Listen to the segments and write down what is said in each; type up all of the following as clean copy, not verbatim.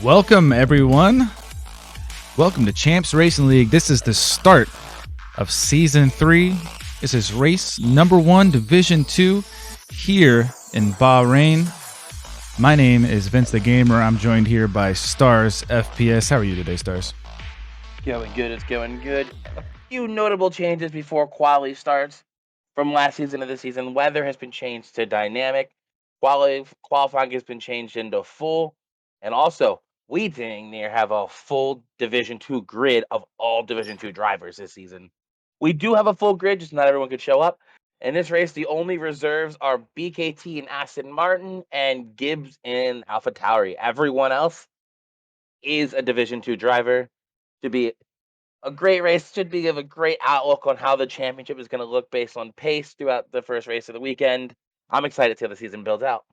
Welcome, everyone. Welcome to Champs Racing League. This is the start of Season 3. This is race number 1, Division 2, here in Bahrain. My name is Vince the Gamer. I'm joined here by Stars FPS. How are you today, Stars? Going good. It's going good. A few notable changes before quality starts from last season to this season. Weather has been changed to dynamic. Qualifying has been changed into full. And also, we dang near have a full Division 2 grid of all Division 2 drivers this season. We do have a full grid, just not everyone could show up. In this race, the only reserves are BKT and Aston Martin and Gibbs and AlphaTauri. Everyone else is a Division 2 driver. To be a great race, should be give a great outlook on how the championship is going to look based on pace throughout the first race of the weekend. I'm excited to see how the season builds out.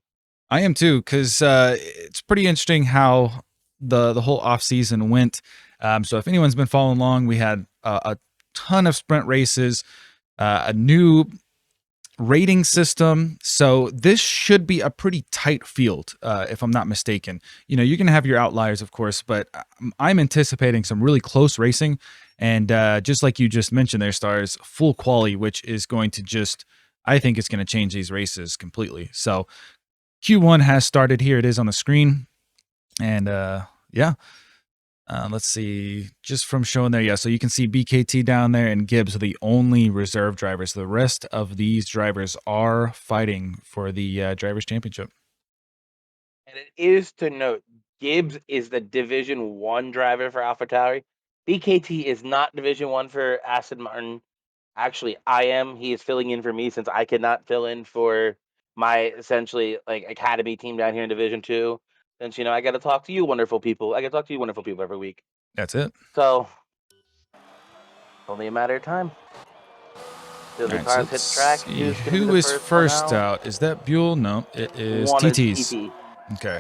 I am too, because it's pretty interesting how the whole off season went. So if anyone's been following along, we had a ton of sprint races, a new rating system. So this should be a pretty tight field, if I'm not mistaken. You know, you're going to have your outliers, of course, but I'm anticipating some really close racing. And just like you just mentioned there, Stars, full quality, which is going to just, I think it's going to change these races completely. So Q1 has started here. It is on the screen. And let's see, just from showing there. Yeah, so you can see BKT down there and Gibbs are the only reserve drivers. The rest of these drivers are fighting for the Drivers' Championship. And it is to note, Gibbs is the Division 1 driver for AlphaTauri. BKT is not Division 1 for Aston Martin. Actually, I am. He is filling in for me since I could not fill in for my essentially like academy team down here in Division 2. Since I got to talk to you wonderful people. I got to talk to you wonderful people every week. That's it. So only a matter of time. So All the right, so cars let's hit track. see. Who's going to be Who the is first one first out? out? Is that Buell? No, it is One is TT's. TT. Okay.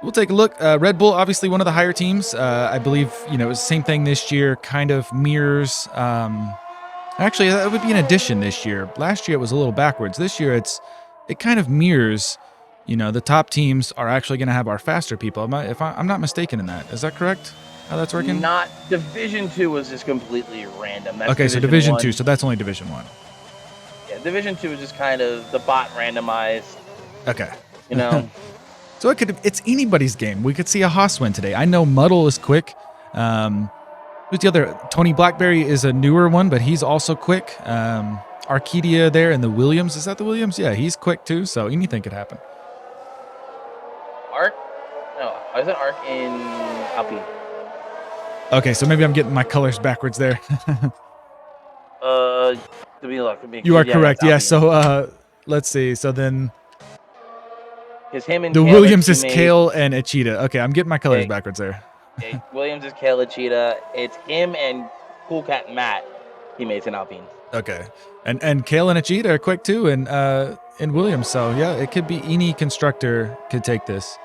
We'll take a look. Red Bull, obviously one of the higher teams. I believe, it was the same thing this year, kind of mirrors. Actually, that would be an addition this year. Last year it was a little backwards. This year it kind of mirrors. The top teams are actually going to have our faster people. I'm not mistaken in that. Is that correct? How that's working? Not Division 2 was just completely random. That's Okay, so Division 1. 2. So that's only Division 1. Yeah, Division 2 is just kind of the bot randomized. Okay. So it's anybody's game. We could see a Haas win today. I know Muddle is quick. Who's the other? Tony Blackberry is a newer one, but he's also quick. Arcadia there and the Williams. Is that the Williams? Yeah, he's quick too, so anything could happen. Arc? No, isn't Arc in Alpine? Okay, so maybe I'm getting my colors backwards there. You are correct. Yeah, so let's see. So then because him and the Kale Williams is Kale and Achita. Okay, I'm getting my colors backwards there. Williams is Kale Achita. It's him and Cool Cat Matt, teammates in Alpine. Okay, and Kale and Achita are quick too, and Williams. So yeah, it could be any constructor could take this.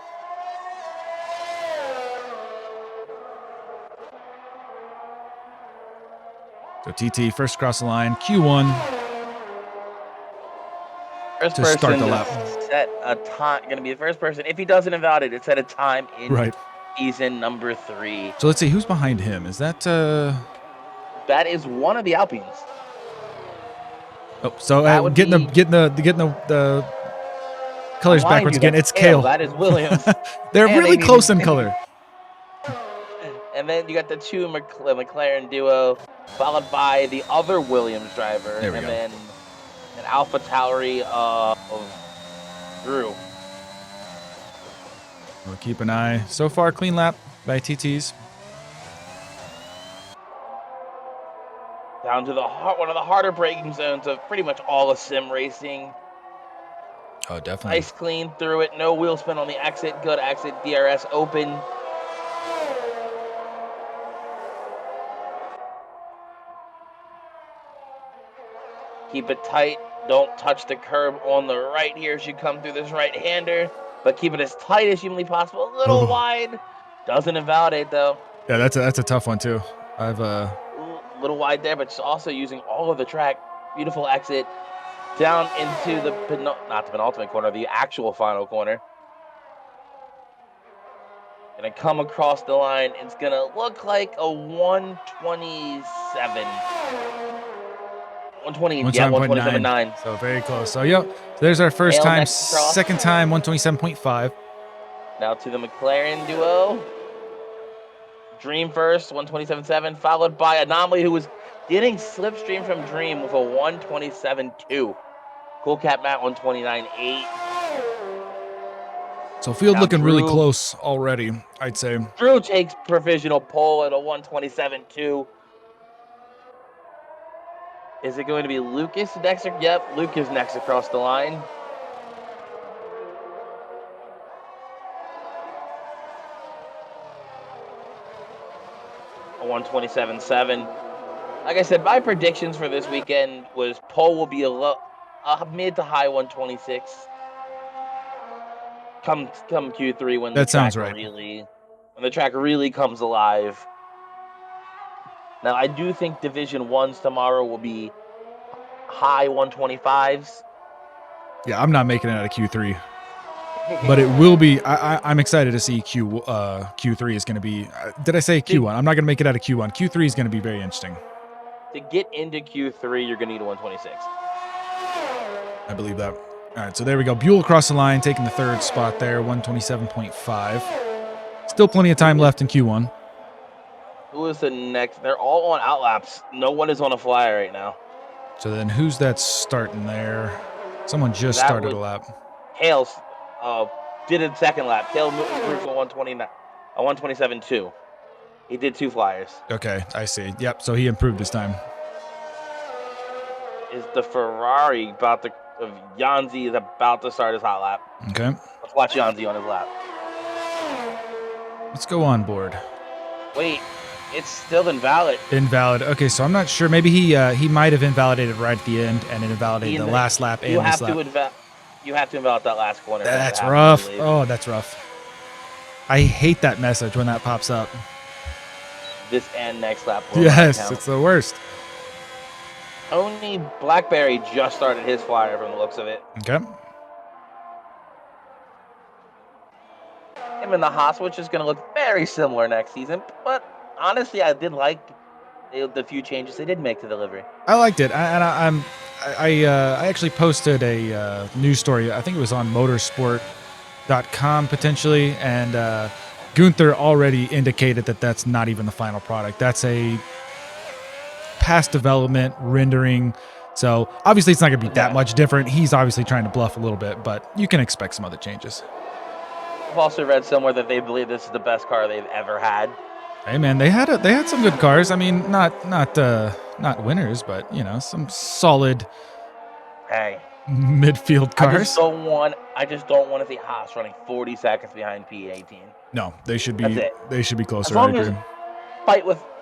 So TT first across the line, Q1. First to person start the lap. Set a time. Going to be the first person. If he doesn't invalidate it, set a time in season number 3. So let's see who's behind him. Is that? That is one of the Alpines. Oh, so getting the colors backwards again. It's Kale. That is Williams. They're really close in color. And then you got the two McLaren duo, followed by the other Williams driver, and then an AlphaTauri of Drew. We'll keep an eye. So far, clean lap by TTs. Down to one of the harder braking zones of pretty much all of sim racing. Oh, definitely. Nice clean through it. No wheel spin on the exit. Good exit. DRS open. Keep it tight. Don't touch the curb on the right here as you come through this right-hander. But keep it as tight as humanly possible. A little wide. Doesn't invalidate, though. Yeah, that's a tough one, too. I've a little wide there, but also using all of the track. Beautiful exit. Down into not the penultimate corner, the actual final corner. Gonna come across the line. It's gonna look like a 127. 120, yeah, 127.9. 127.9. So very close. So, yep. So there's our first Hale time. next across. Second time, 127.5. Now to the McLaren duo. Dream first, 127.7, followed by Anomaly, who was getting slipstream from Dream with a 127.2. Cool Cat Matt, 129.8. So field Now looking really Drew. close already, I'd say. Drew takes provisional pole at a 127.2. Is it going to be Lucas next? Yep, Luke is next across the line. A 127.7. Like I said, my predictions for this weekend was pole will be a mid to high 126. Come Q3 when That sounds right. the track really comes alive. Now I do think Division 1s tomorrow will be high 125s. Yeah, I'm not making it out of Q3. But it will be. I'm excited to see Q3 is going to be. Did I say Q1? I'm not going to make it out of Q1. Q3 is going to be very interesting. To get into Q3, you're going to need a 126. I believe that. All right, so there we go. Buell across the line, taking the third spot there, 127.5. Still plenty of time left in Q1. Who is the next? They're all on outlaps. No one is on a fly right now. So then who's that starting there? Someone just That started would a lap. Hales did a second lap. Hale improved to 129, a 127.2. He did 2 flyers. Okay, I see. Yep, so he improved this time. Is the Ferrari about to? Yanzi is about to start his hot lap. Okay. Let's watch Yanzi on his lap. Let's go on board. Wait, it's still invalid. Invalid. Okay, so I'm not sure. Maybe he might have invalidated right at the end and it invalidated the last lap and this lap. You have to invalidate that last corner. That's rough. Oh, that's rough. I hate that message when that pops up. This and next lap. Yes, it's the worst. Tony Blackberry just started his flyer from the looks of it. Okay. Him and the Haas, which is going to look very similar next season. But honestly, I did like the few changes they did make to the livery. I liked it, I actually posted a news story. I think it was on motorsport.com potentially, and Gunther already indicated that that's not even the final product. That's a past development rendering. So obviously it's not going to be that much different. He's obviously trying to bluff a little bit, but you can expect some other changes. I've also read somewhere that they believe this is the best car they've ever had. Hey man, they had some good cars. I mean, not winners, but you know, some solid midfield cars. I just don't want to see Haas running 40 seconds behind P18. No, they should be closer. As long as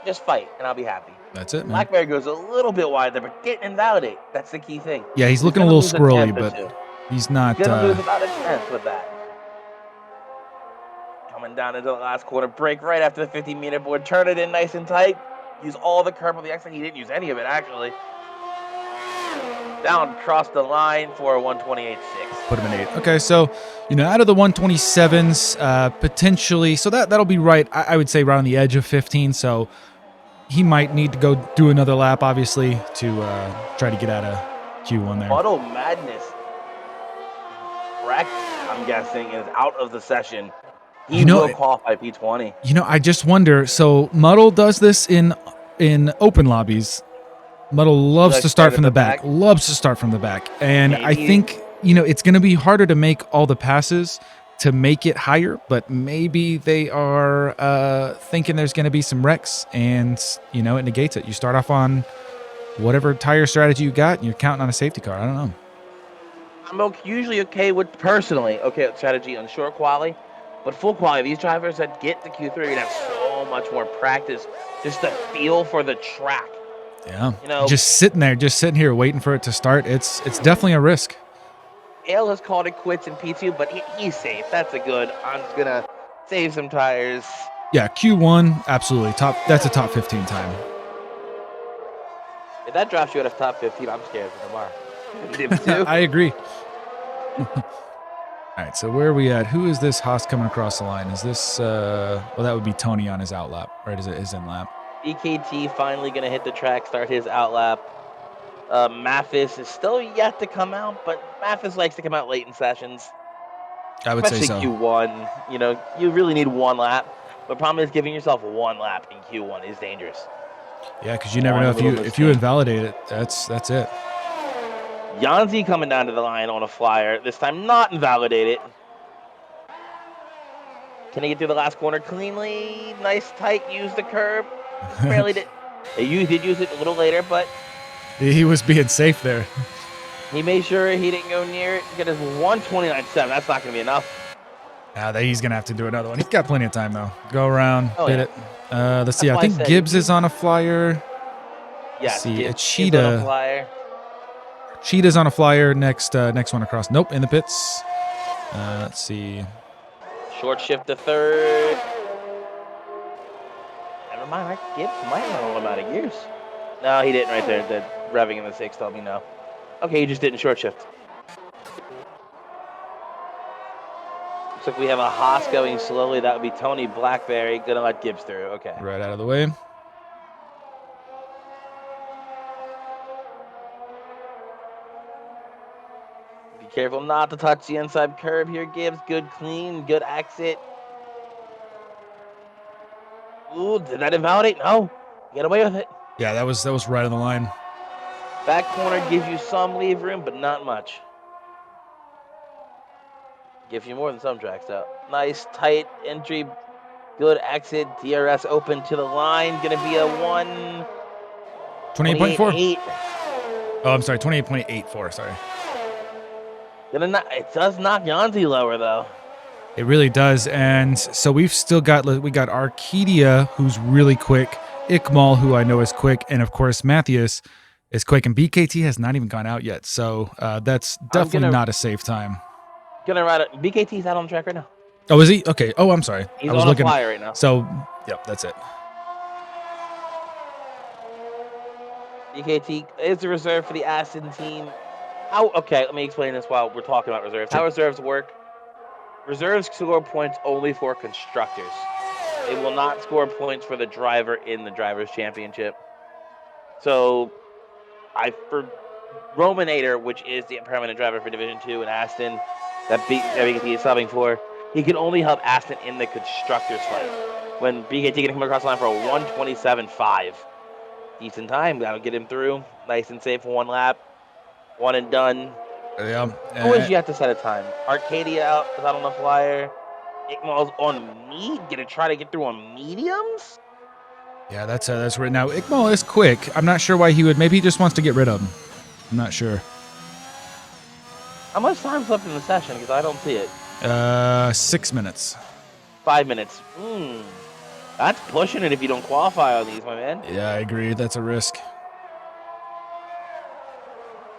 just fight, and I'll be happy. That's it, man. Blackberry goes a little bit wide there, but didn't invalidate. That's the key thing. Yeah, he's looking a little squirrely, but he's not. He's gonna lose about a tenth with that. Coming down into the last quarter, break right after the 50-meter board, turn it in nice and tight. Use all the curb on the exit. He didn't use any of it actually. Down across the line for a 128.6. Put him in 8. Okay, so out of the 127s, potentially, so that'll be right. I would say right on the edge of 15. So he might need to go do another lap, obviously, to try to get out of Q1 there. Muddle Madness, Breck, I'm guessing, is out of the session. He will qualify P20. I just wonder. So Muddle does this in open lobbies. Muddle loves to start from the back. Loves to start from the back. And I think, it's going to be harder to make all the passes to make it higher, but maybe they are thinking there's going to be some wrecks and, it negates it. You start off on whatever tire strategy you got and you're counting on a safety car. I don't know. I'm usually okay with strategy on short quali, but full quali, these drivers that get to Q3 are going to have so much more practice, just the feel for the track. Yeah, just sitting here waiting for it to start. It's definitely a risk. Ale has called it quits in P2, but he's safe. That's a good. I'm just gonna save some tires. Yeah, Q1, absolutely that's a top 15 time. If that drops you out of top 15, I'm scared for tomorrow. I agree. All right, so where are we at? Who is this Haas coming across the line? Is this, well, that would be Tony on his outlap, right? Is it his in lap? BKT finally going to hit the track, start his outlap. Mathis is still yet to come out, but Mathis likes to come out late in sessions, I would say especially so. Q1. You know, you really need one lap. The problem is giving yourself one lap in Q1 is dangerous. Yeah, because you never know One if little you mistake. invalidate it. That's it. Yanzi coming down to the line on a flyer. This time not invalidated. Can he get through the last corner cleanly? Nice tight, use the curb. Barely did. He did use it a little later, but He was being safe there. he made sure he didn't go near it. Get his 129.7. That's not going to be enough. Now that he's gonna have to do another one. He's got plenty of time though. Go around, Oh, bid yeah. it. Let's see. That's I why I think said if Gibbs is you. on a flyer. Let's Yes, see. Gibbs on a Cheetah. flyer. Cheetah's on a flyer. Next one across. Nope, in the pits. Let's see. Short shift to third. Never mind. Gibbs might run a little out of gears. No, he didn't right there. The revving in the six told me no. Okay, he just didn't short shift. Looks like we have a Haas going slowly. That would be Tony Blackberry. Gonna let Gibbs through. Okay. Right out of the way. Be careful not to touch the inside curb here, Gibbs. Good clean, good exit. Ooh, did that invalidate? No. Get away with it. Yeah, that was right on the line. Back corner gives you some leave room, but not much. Gives you more than some tracks, though. Nice, tight entry, good exit. DRS open to the line. Gonna be a 28.4. 1:28.8. Oh, I'm sorry. 28.84. Sorry. It does knock Yanzi lower, though. It really does. And so we got Arcadia, who's really quick. Ikmal, who I know is quick, and of course Matthias is quick. And BKT has not even gone out yet, so that's definitely not a safe time. Gonna ride it. BKT's out on the track right now. Oh, is he? Okay. Oh, I'm sorry. He's I was on a looking. flyer right now. So, yep, that's it. BKT is the reserve for the Aston team. Okay, let me explain this while we're talking about reserves. Sure. How reserves work. Reserves score points only for constructors. They will not score points for the driver in the Drivers' Championship. So, for Romanator, which is the permanent driver for Division 2 in Aston, that BKT is subbing for, he can only help Aston in the constructors fight. When BKT can come across the line for a 127.5. Decent time. That'll get him through. Nice and safe for one lap. One and done. Yeah. Who is yet to set a time? Arcadia is out on the flyer. Ikmal's on gonna try to get through on mediums? Yeah, that's right. Now, Ikmal is quick. I'm not sure why he would. Maybe he just wants to get rid of him. I'm not sure. How much time's left in the session? Because I don't see it. 6 minutes. 5 minutes. That's pushing it if you don't qualify on these, my man. Yeah, I agree. That's a risk.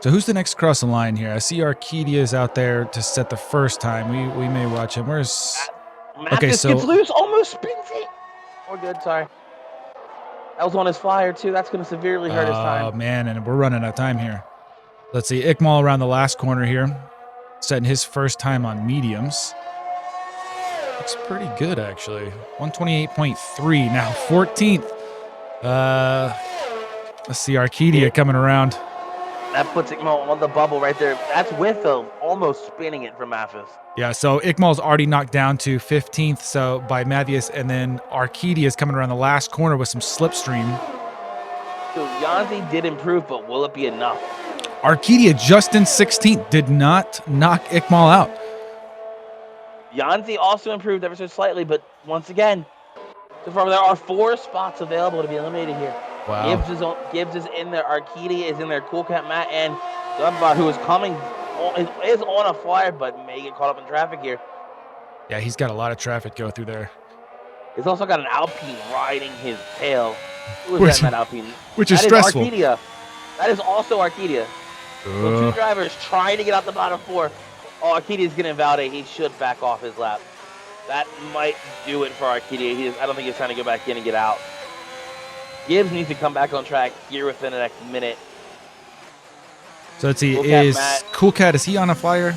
So who's the next across the line here? I see Arcadia is out there to set the first time. We may watch him. Where's... Mathis gets loose, almost spins it. We're good, sorry. That was on his flyer, too. That's going to severely hurt his time. Oh, man, and we're running out of time here. Let's see. Ikmal around the last corner here. Setting his first time on mediums. Looks pretty good, actually. 128.3. Now 14th. Let's see. Arcadia coming around. That puts Ikmal on the bubble right there. That's with almost spinning it from Mathis. Yeah, so Ikmal's already knocked down to 15th so by Matthias, and then Arcadia is coming around the last corner with some slipstream. So Yanzi did improve, but will it be enough? Arcadia just in 16th, did not knock Ikmal out. Yanzi also improved ever so slightly, but once again, so far there are 4 spots available to be eliminated here. Wow. Gibbs is in there, Arcadia is in there, Cool Cat Matt, and Dunbar, who is is on a flyer, but may get caught up in traffic here. Yeah, he's got a lot of traffic go through there. He's also got an Alpine riding his tail. Who is that in that Alpine? Which is stressful. Arcadia. That is also Arcadia. So 2 drivers trying to get out the bottom 4. Oh, Arcadia's going to invalidate. He should back off his lap. That might do it for Arcadia. I don't think he's trying to go back in and get out. Gibbs needs to come back on track here within the next minute. So let's see, Cool Cat, is he on a flyer?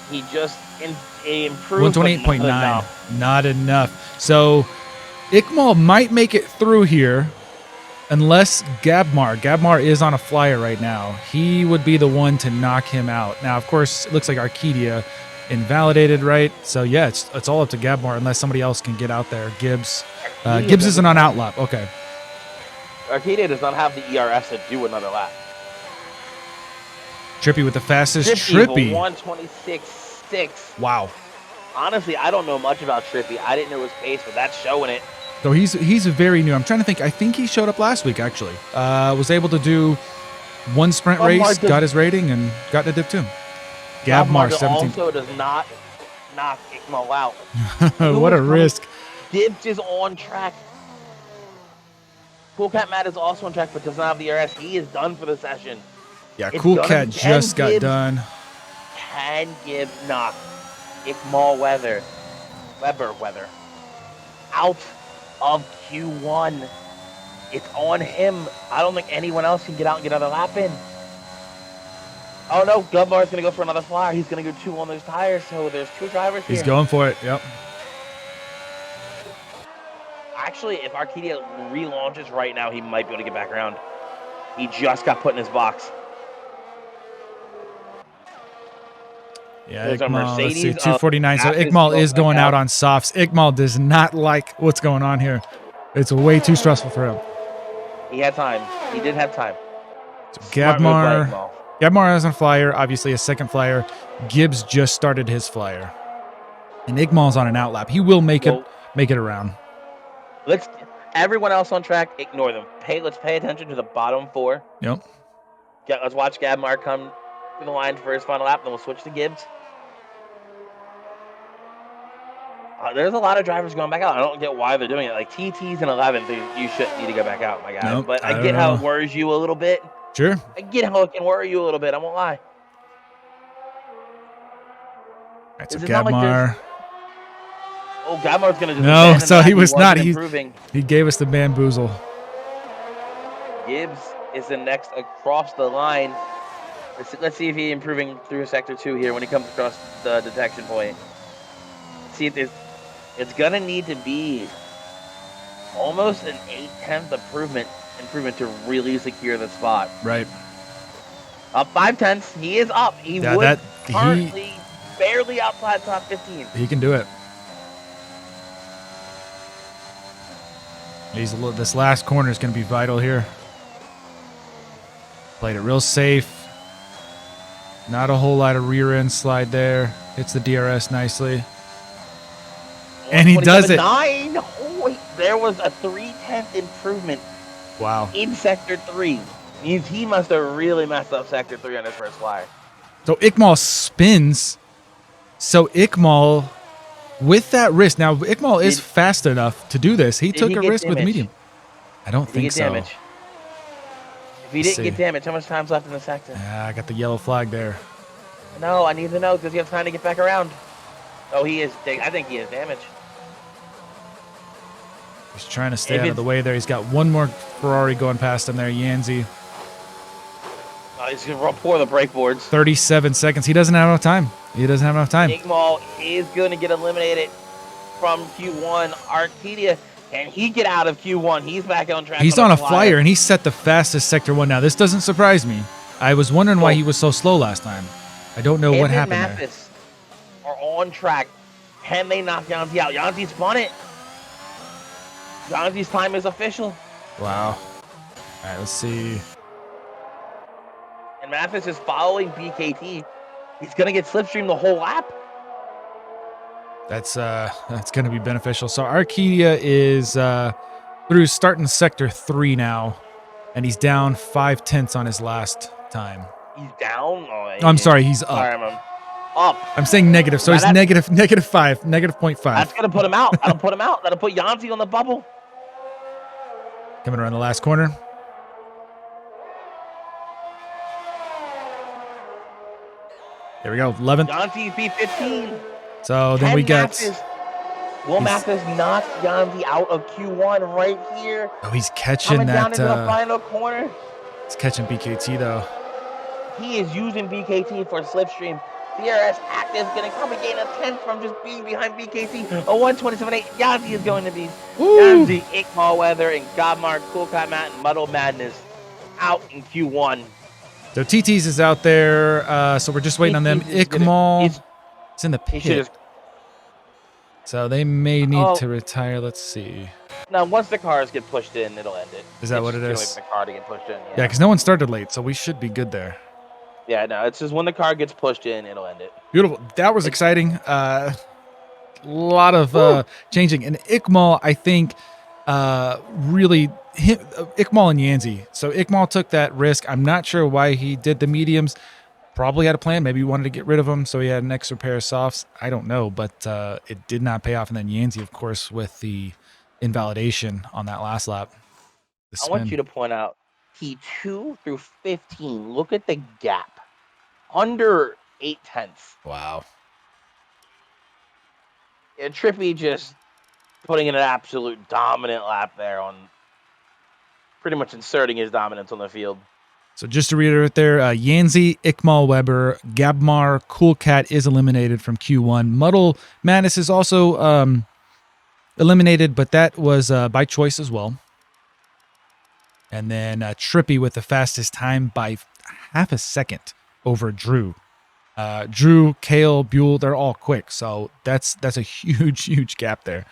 He just Improved, but not 128.9. enough. Not enough. So Ikmal might make it through here unless Gabmar is on a flyer right now. He would be the one to knock him out. Now, of course, it looks like Arcadia invalidated, right? So yeah, it's all up to Gabmar unless somebody else can get out there. Gibbs isn't on outlap. Okay. Arcadia does not have the ERS to do another lap. Trippy with the fastest. Trippy. 126.6. Wow. Honestly, I don't know much about Trippy. I didn't know his pace, but that's showing it. So he's very new. I'm trying to think. I think he showed up last week, actually. Was able to do one sprint race, got his rating, and got the dip too. Gabmar, 17. Also does not knock Ikmal out. What a risk. Gibbs is on track. Cool Cat Matt is also on track, but does not have the ERS. He is done for the session. Yeah, Cool Cat just got done. Can Gibbs knock Ikmal Weber out of Q1? It's on him. I don't think anyone else can get out and get another lap in. Oh no, Gubmar's going to go for another flyer. He's going to go 2 on those tires, so there's 2 drivers here. He's going for it, yep. Actually, if Arcadia relaunches right now, he might be able to get back around. He just got put in his box. Yeah, there's Ikmal, let's see, 249. So Ikmal is going out on softs. Ikmal does not like what's going on here. It's way too stressful for him. He had time. He did have time. So Gabmar is on flyer, obviously a second flyer. Gibbs just started his flyer. And Ikmal's on an outlap. He will make it around. Everyone else on track, ignore them. Let's pay attention to the bottom 4. Yep. Let's watch Gabmar come to the line for his final lap, then we'll switch to Gibbs. There's a lot of drivers going back out. I don't get why they're doing it. Like TT's in 11th, you shouldn't need to go back out, my guy. Nope, but I get how it worries you a little bit. Sure. I get how it can worry you a little bit. I won't lie. That's Gabmar. Gabmar's going to no, so he was not. He gave us the bamboozle. Gibbs is the next across the line. Let's see if he's improving through sector 2 here when he comes across the detection point. See if it's going to need to be almost an 8/10 improvement to really secure the spot. Right. Up 5/10. He is up. He would currently barely outside top 15. He can do it. This last corner is going to be vital here. Played it real safe. Not a whole lot of rear end slide there. Hits the DRS nicely. And he does it. There was a 3/10 improvement. Wow. In sector 3. Means he must have really messed up sector 3 on his first flyer. So Ikmal spins. So Ikmal, with that risk, now Ikmal is fast enough to do this. He took a risk with medium. I don't think so. If he didn't get damage, how much time's left in the sector? I got the yellow flag there. No, I need to know. Does he have time to get back around? Oh, he is. I think he has damage. He's trying to stay out of the way there. He's got one more Ferrari going past him there, Yanzi. He's going to pour the brake boards. 37 seconds. He doesn't have enough time. Ikmal is going to get eliminated from Q1. Arcadia, can he get out of Q1? He's back on track. He's on a flyer, and he set the fastest sector 1 now. This doesn't surprise me. I was wondering why he was so slow last time. I don't know what happened there. Mathis are on track. Can they knock Yanzi out? Yanzi spun it. Yanzi's time is official. Wow. All right, let's see. And Mathis is following BKT. He's going to get slipstream the whole lap. That's going to be beneficial. So Arcadia is through starting sector 3 now, and he's down 5/10 on his last time. He's down? Oh, I'm sorry, he's up. Sorry, up. I'm saying negative, so he's negative 5, -0.5. That's going to put him out. That'll put him out. That'll put Yanzi on the bubble. Coming around the last corner. There we go, 11th. Yanzi P15. So then we got... Mathis knock Yanzi out of Q1 right here. Oh, he's catching coming down into the final corner. He's catching BKT, though. He is using BKT for slipstream. DRS active, going to come and gain a 10th from just being behind BKC. A 127.8. Yanzi is going to beast. Woo! Yanzi, Ickmall Weather, and Godmar, Cool Cat Matt, and Muddle Madness out in Q1. So TT's is out there, so we're just waiting on them. TT's is gonna. Ikmal is in the He should pit, just. so they may need Oh to retire. Let's see. no! Once the cars get pushed in, it'll end it. Is that It's what it just gonna wait for is? the car to get pushed in. Yeah, Yeah. because no one started late, so we should be good there. Yeah. No. It's just when the car gets pushed in, it'll end it. Beautiful. That was It's exciting. A lot of woo. changing. And Ikmal, I think, really Ikmal and Yanzi. So Ikmal took that risk. I'm not sure why he did the mediums. Probably had a plan. Maybe he wanted to get rid of them, so he had an extra pair of softs. I don't know, but it did not pay off. And then Yanzi, of course, with the invalidation on that last lap, the I want spin. you to point out P2 through 15. Look at the gap. Under 8/10. Wow. Yeah, Trippy just putting in an absolute dominant lap there on pretty much inserting his dominance on the field. So just to reiterate there, Yanzi, Ikmal Weber, Gabmar, Cool Cat is eliminated from Q1. Muddle Madness is also eliminated, but that was by choice as well. And then Trippy with the fastest time by half a second over Drew. Drew, Kale, Buell, they're all quick. So that's a huge, huge gap there.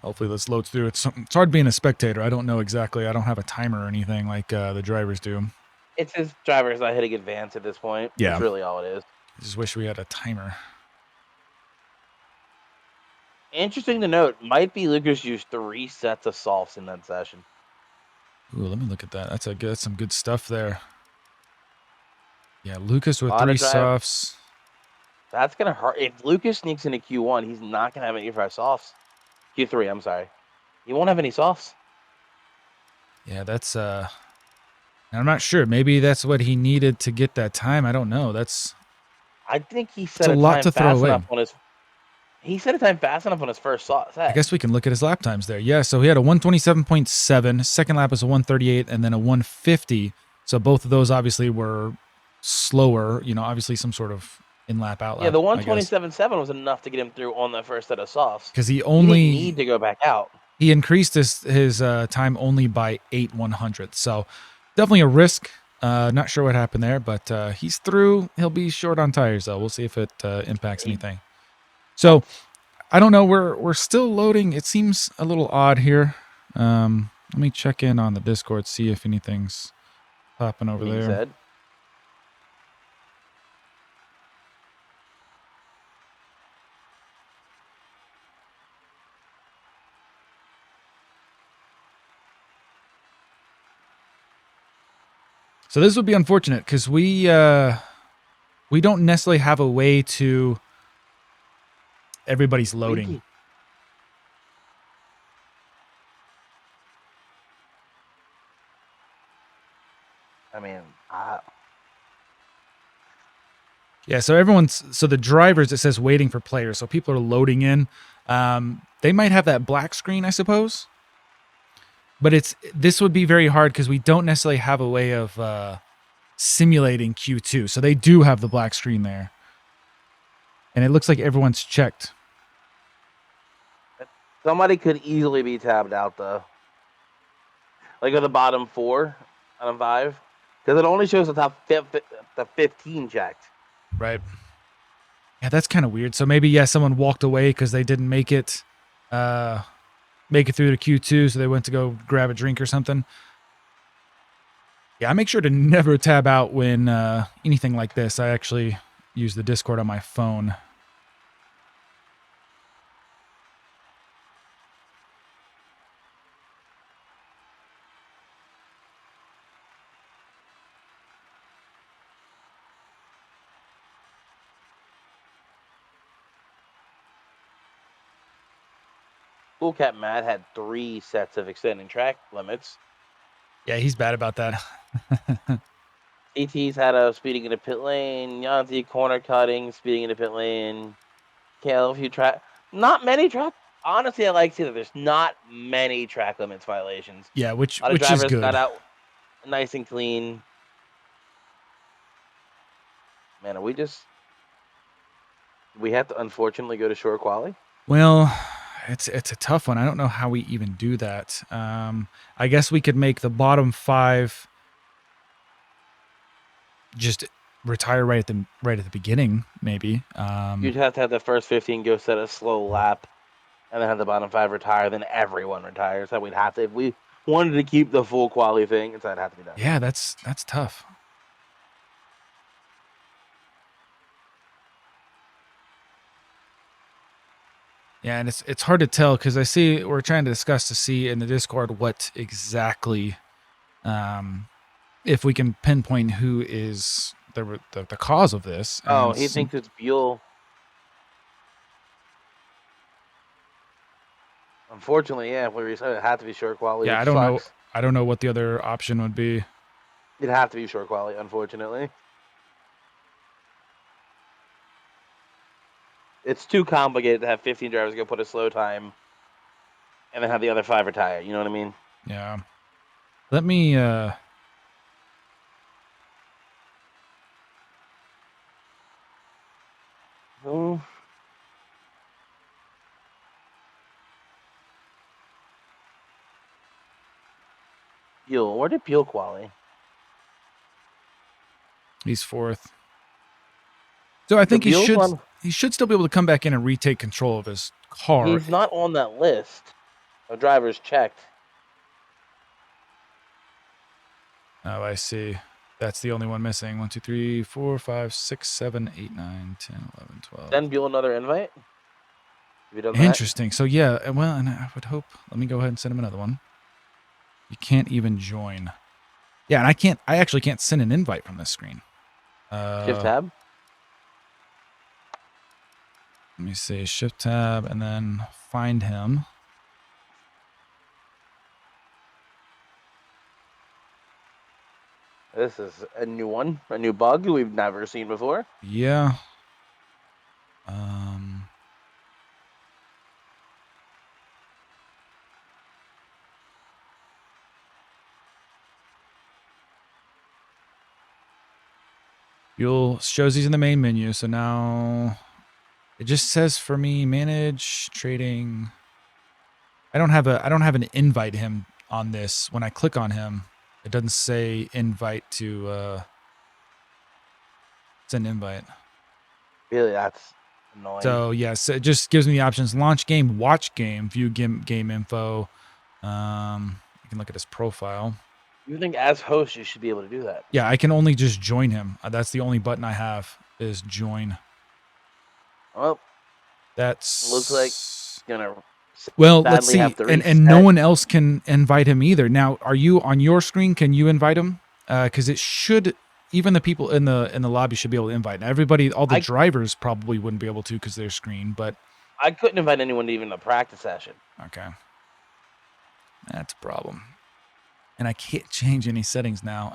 Hopefully this loads through. It's hard being a spectator. I don't know exactly. I don't have a timer or anything like the drivers do. It's his driver's not hitting advance at this point. Yeah. That's really all it is. I just wish we had a timer. Interesting to note, might be Lucas used 3 sets of softs in that session. Ooh, let me look at that. That's some good stuff there. Yeah, Lucas with Lot 3 of drive. softs. That's gonna hurt. If Lucas sneaks into Q1, he's not gonna have any for softs. Q3, I'm sorry. He won't have any softs. Yeah, that's I'm not sure. Maybe that's what he needed to get that time. I don't know. I think he set a a lot time to throw fast away. enough on his. He set a time fast enough on his first set. I guess we can look at his lap times there. Yeah, so he had a 127.7. Second lap was a 138 and then a 150. So both of those obviously were slower, obviously some sort of in-lap, out-lap. Yeah, the 127.7 was enough to get him through on the first set of softs. Because he didn't need to go back out. He increased his time only by 8/100. So definitely a risk. Not sure what happened there, but he's through. He'll be short on tires though. We'll see if it impacts anything. So I don't know. We're still loading. It seems a little odd here. Let me check in on the Discord, see if anything's popping over there. Said. So this would be unfortunate because we don't necessarily have a way to. Everybody's loading. I mean, yeah. So the drivers, it says waiting for players. So people are loading in. They might have that black screen, I suppose. But this would be very hard because we don't necessarily have a way of simulating Q2. So they do have the black screen there. And it looks like everyone's checked. Somebody could easily be tabbed out, though. Like at the bottom 4 out of 5. Because it only shows the top 15 checked. Right. Yeah, that's kind of weird. So maybe, someone walked away because they didn't make it through to Q2, so they went to go grab a drink or something. Yeah, I make sure to never tab out when anything like this. I actually use the Discord on my phone. Cool Cat Matt had 3 sets of extending track limits. Yeah, he's bad about that. CT's had a speeding in the pit lane. Yanzi corner cutting, speeding in the pit lane. Kale, a few track. Not many track. Honestly, I like to see that there's not many track limits violations. Yeah, which a lot of is drivers good. got out. nice and clean. Man, we have to unfortunately go to short quali? Well, it's a tough one. I don't know how we even do that. I guess we could make the bottom 5 just retire right at the beginning, maybe. You'd have to have the first 15 go set a slow lap, and then have the bottom 5 retire. Then everyone retires. So we'd have to, if we wanted to keep the full quality thing, so that'd have to be done. Yeah, that's tough. Yeah, and it's hard to tell because I see we're trying to discuss to see in the Discord what exactly, if we can pinpoint who is the cause of this. Oh, And he thinks it's Buell. Unfortunately, yeah, if we reset it, had to be short quality, yeah, which sucks. I don't know what the other option would be. It'd have to be short quality, unfortunately. It's too complicated to have 15 drivers go put a slow time and then have the other 5 retire. You know what I mean? Yeah. Let me Oh, Buell. Where did Buell quality? he's 4th. So I So think Buell's on. he should still be able to come back in and retake control of his car. He's not on that list of drivers checked. Oh, I see. That's the only one missing. 1, 2, 3, 4, 5, 6, 7, 8, 9, 10, 11, 12. Send Buell another invite. Have you done that? Interesting. So yeah, well, and I would hope. Let me go ahead and send him another one. You can't even join. Yeah, and I actually can't send an invite from this screen. Shift Let tab. me see. Shift tab and then find him. This is a new one, a new bug we've never seen before. Yeah. Fuel shows he's in the main menu. So now it just says for me manage trading. I don't have an invite him on this. When I click on him, it doesn't say invite to send invite. Really, that's annoying. So yes, it just gives me the options: launch game, watch game, view game info. You can look at his profile. You think as host you should be able to do that? Yeah, I can only just join him. That's the only button I have is join. Well, That's looks like gonna well. Let's sadly have see, to and reset. no one else can invite him either. Now, are you on your screen? Can you invite him? Because it should. Even the people in the lobby should be able to invite. Now, everybody, all the drivers probably wouldn't be able to because their screen. But I couldn't invite anyone to even the practice session. okay, that's a problem. And I can't change any settings now.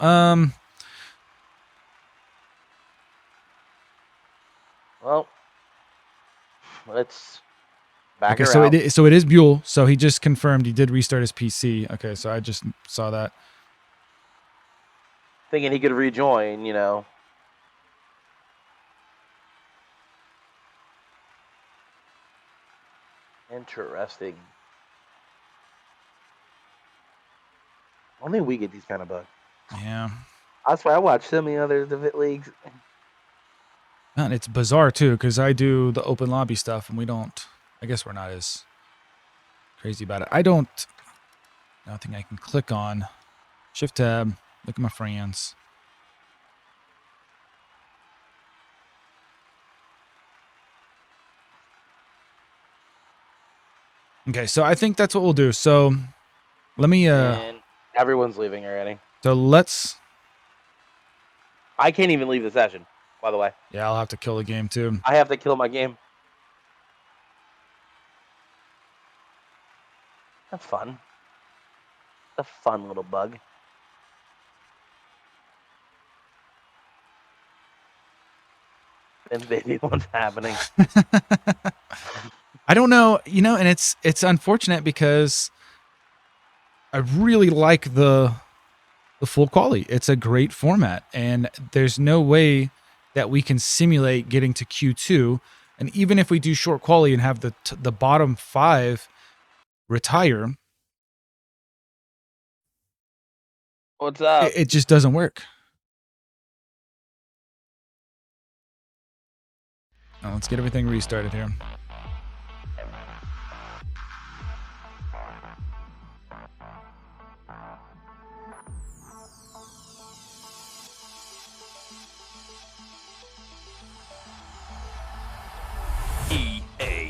Well, let's back Okay, her so out. it is Buell. So he just confirmed he did restart his PC. Okay, so I just saw that. Thinking he could rejoin, you know. Interesting. Only we get these kind of bugs. Yeah. That's why I watch so many other Divid leagues. And it's bizarre too, because I do the open lobby stuff and we don't. I guess we're not as crazy about it. I don't. Nothing I can click on. Shift tab. Look at my friends. Okay, so I think that's what we'll do. So let me. And everyone's leaving already. So let's. I can't even leave the session, by the way. Yeah, I'll have to kill the game too. I have to kill my game. That's fun. A fun little bug. And baby, what's happening? I don't know, and it's unfortunate because I really like the the full quali. It's a great format, and there's no way that we can simulate getting to Q2. And even if we do short quali and have the bottom 5 retire, What's up? it just doesn't work. Now, let's get everything restarted here.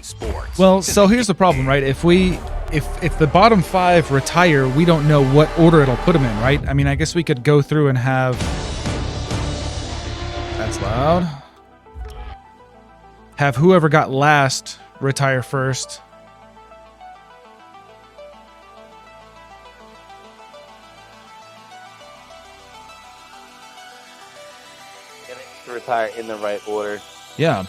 Sports. Well, so here's the problem, right? If the bottom 5 retire, we don't know what order it'll put them in, right? I mean, I guess we could go through and have. That's loud. Have whoever got last retire first. To retire in the right order. Yeah.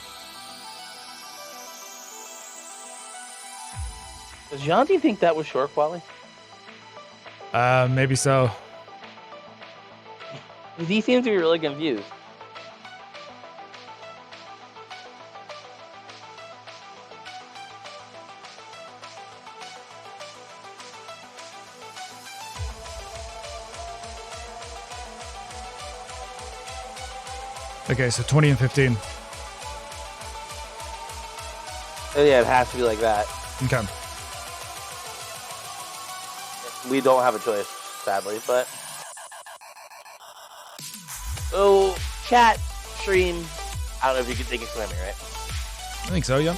Does Janti think that was short quali? Maybe so. He seems to be really confused. Okay, so 20 and 15. Oh, yeah, it has to be like that. Okay. We don't have a choice, sadly, but. So, chat, stream. I don't know if you can take it slamming, right? I think so, yeah.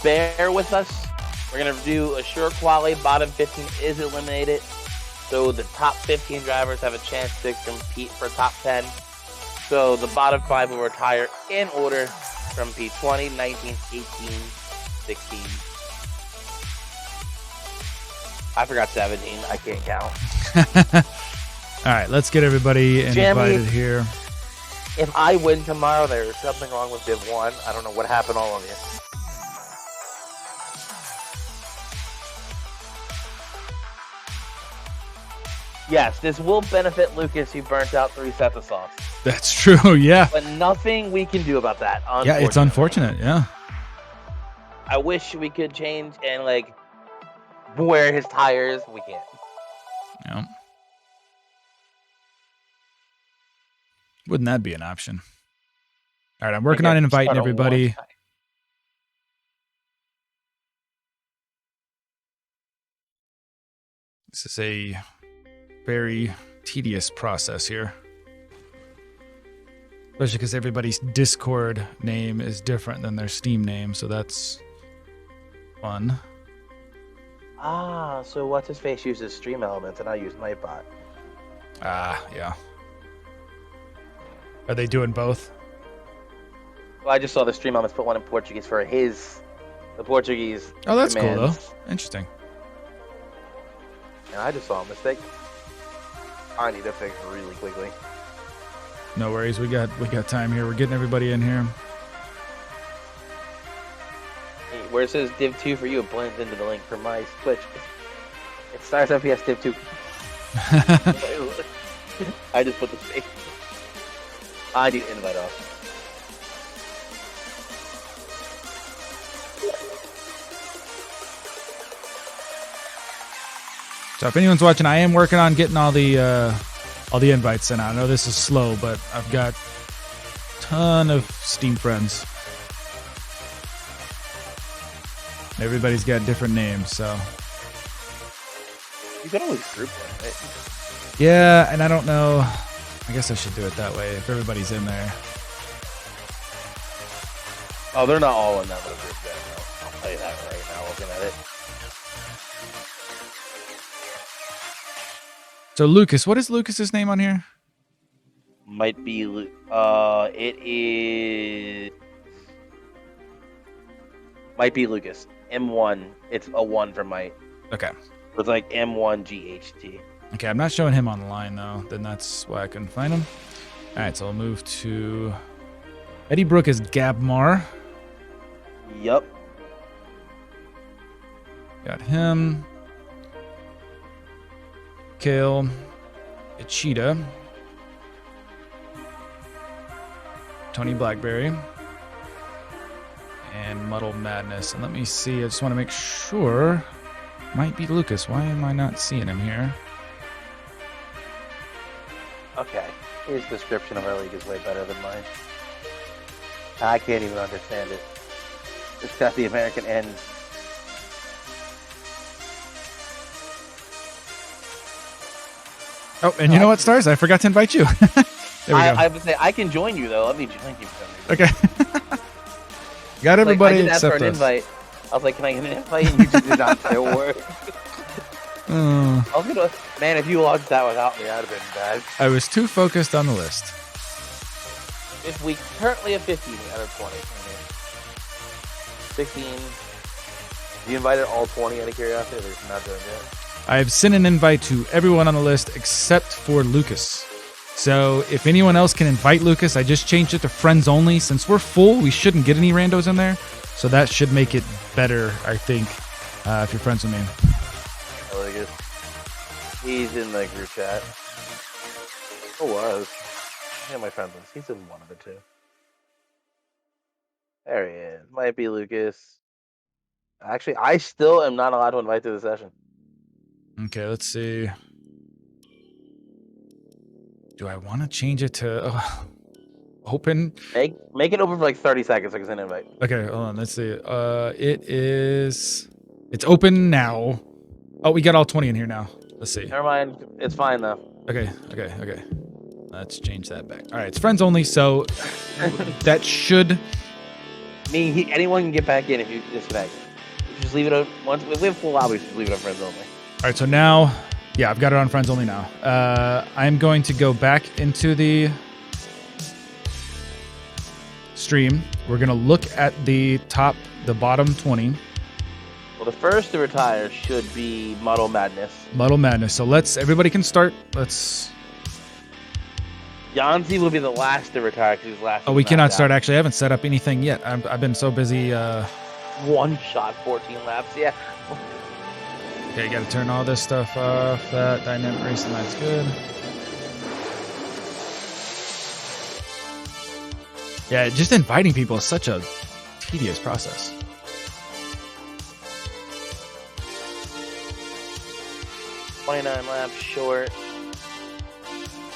Bear with us. We're going to do a short quali. Bottom 15 is eliminated. So the top 15 drivers have a chance to compete for top 10. So the bottom 5 will retire in order from P20, 19, 18, 16. I forgot 17. I can't count. All right, let's get everybody invited here. If I win tomorrow, there's something wrong with Div 1. I don't know what happened, all of you. Yes, this will benefit Lucas, who burnt out 3 sets of sauce. That's true, yeah. But nothing we can do about that. Yeah, it's unfortunate, yeah. I wish we could change and, like, wear his tires. We can't. Yeah. Wouldn't that be an option? All right, I'm working on inviting everybody. This is a very tedious process here. Especially because everybody's Discord name is different than their Steam name, so that's fun. Ah, so what's his face uses Stream Elements and I use Nightbot. Ah, yeah. Are they doing both? Well, I just saw the Stream Elements put one in Portuguese for the Portuguese. Oh, that's commands. cool though. Interesting. And I just saw a mistake. I need to fix it really quickly. No worries, we got time here. We're getting everybody in here. Hey, where it says Div 2 for you, it blends into the link for my Twitch. It starts FPS Div 2. I just put the space. I need to invite off. So if anyone's watching, I am working on getting all the invites sent out. I know this is slow, but I've got a ton of Steam friends. Everybody's got different names, so. You can always group them, right? Yeah, and I don't know. I guess I should do it that way if everybody's in there. Oh, they're not all in that little group then. I'll tell you that right now, looking at it. So Lucas, what is Lucas's name on here? Might be, it is... Might be Lucas. M1. It's a 1 for Might. Okay. It's like M1GHT. Okay, I'm not showing him on the line, though. Then that's why I couldn't find him. All right, so I'll move to... Eddie Brooke is Gabmar. Yup. Got him. Kale. Ichida, Tony Blackberry, and Muddle Madness. And let me see. I just want to make sure. Might be Lucas. Why am I not seeing him here? Okay. His description of our league is way better than mine. I can't even understand it. It's got the American N. Oh, and you know what, Stars? I forgot to invite you. There we go. I would say I can join you though. Let me join you for some reason. Okay. Got everybody I did ask for except an us. invite. I was like, "Can I get an invite?" And you just did not say a word. I was gonna, man. If you logged that without me, I'd have been bad. I was too focused on the list. If we currently have 15 out of 20. 16. You invited all 20 out of curiosity. There's not doing it. I've sent an invite to everyone on the list except for Lucas. So if anyone else can invite Lucas, I just changed it to friends only. Since we're full, we shouldn't get any randos in there. So that should make it better, I think, if you're friends with me. I like it. He's in the group chat. Who was? Yeah, my friend list. He's in one of the two. There he is. Might be Lucas. Actually, I still am not allowed to invite to the session. Okay, let's see. Do I want to change it to open? Make it open for like 30 seconds so I can send an invite. Okay, hold on. Let's see. It's open now. Oh, we got all 20 in here now. Let's see. Never mind. It's fine though. Okay. Let's change that back. All right, it's friends only, so that should... Anyone can get back in if you disconnect. You just leave it on once. If we have full lobbies, just leave it on friends only. All right, so now, yeah, I've got it on friends only now. I'm going to go back into the stream. We're going to look at the bottom 20. Well, the first to retire should be Muddle Madness. Muddle Madness. So everybody can start. Yanzi will be the last to retire because he's last. Oh, we cannot start. Actually, I haven't set up anything yet. I've been so busy. One shot, 14 laps. Yeah. Okay, got to turn all this stuff off. That dynamic racing, that's good. Yeah, just inviting people is such a tedious process. $29 laps short.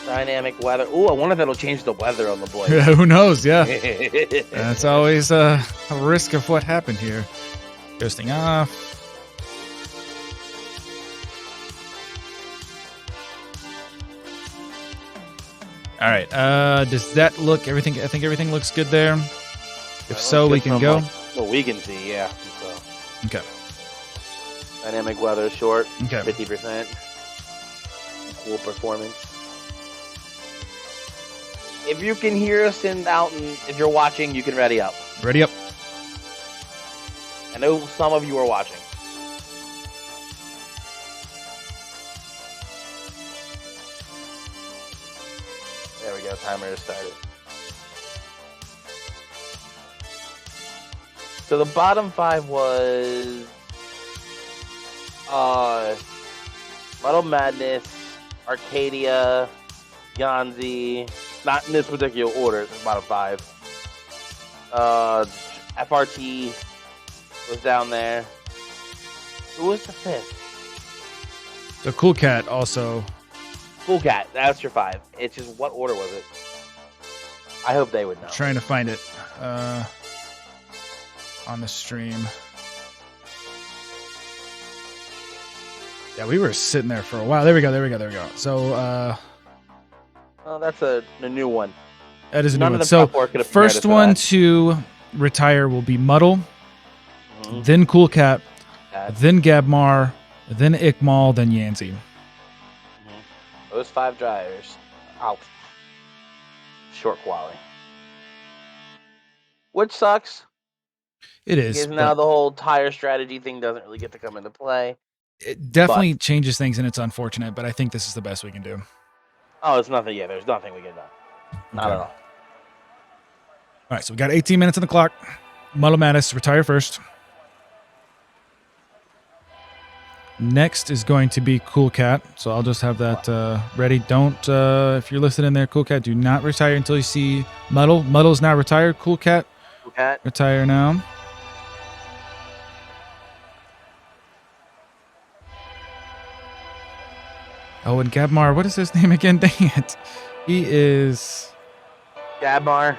Dynamic weather. Ooh, I wonder if that'll change the weather on the board. Yeah, who knows? Yeah. That's always a risk of what happened here. Ghosting off. All right. Does that look everything? I think everything looks good there. If so, we can go. Well, we can see, yeah. So. Okay. Dynamic weather short. Okay. 50%. Cool performance. If you can hear us out, and if you're watching, you can ready up. Ready up. I know some of you are watching. There we go. Timer has started. So the bottom 5 was Muddle Madness, Arcadia, Yanzi. Not in this particular order. It's bottom 5. FRT was down there. Who was the 5th? So Cool Cat also. Cool Cat. That's your 5. It's just, what order was it? I hope they would know. Trying to find it on the stream. Yeah, we were sitting there for a while. There we go. So, Oh, that's a new one. that is a None new of one. the So, prep work could have first prepared us for one that. to retire will be Muddle, Mhm. then Cool Cat, That's- then Gabmar, then Ikmal, then Yanzi. Those 5 drivers. Out. Short quality. Which sucks. It is. Because now but the whole tire strategy thing doesn't really get to come into play. it definitely changes things, and it's unfortunate, but I think this is the best we can do. Oh, it's nothing. Yeah, there's nothing we get done. Not Okay. at all. All right, so we got 18 minutes on the clock. Muddle Madness, retire first. Next is going to be Cool Cat. So I'll just have that ready. Don't, if you're listening there, Cool Cat, do not retire until you see Muddle. Muddle's now retired. Cool Cat, Cat. retire now. Oh, and Gabmar, what is his name again? Dang it. He is... Gabmar.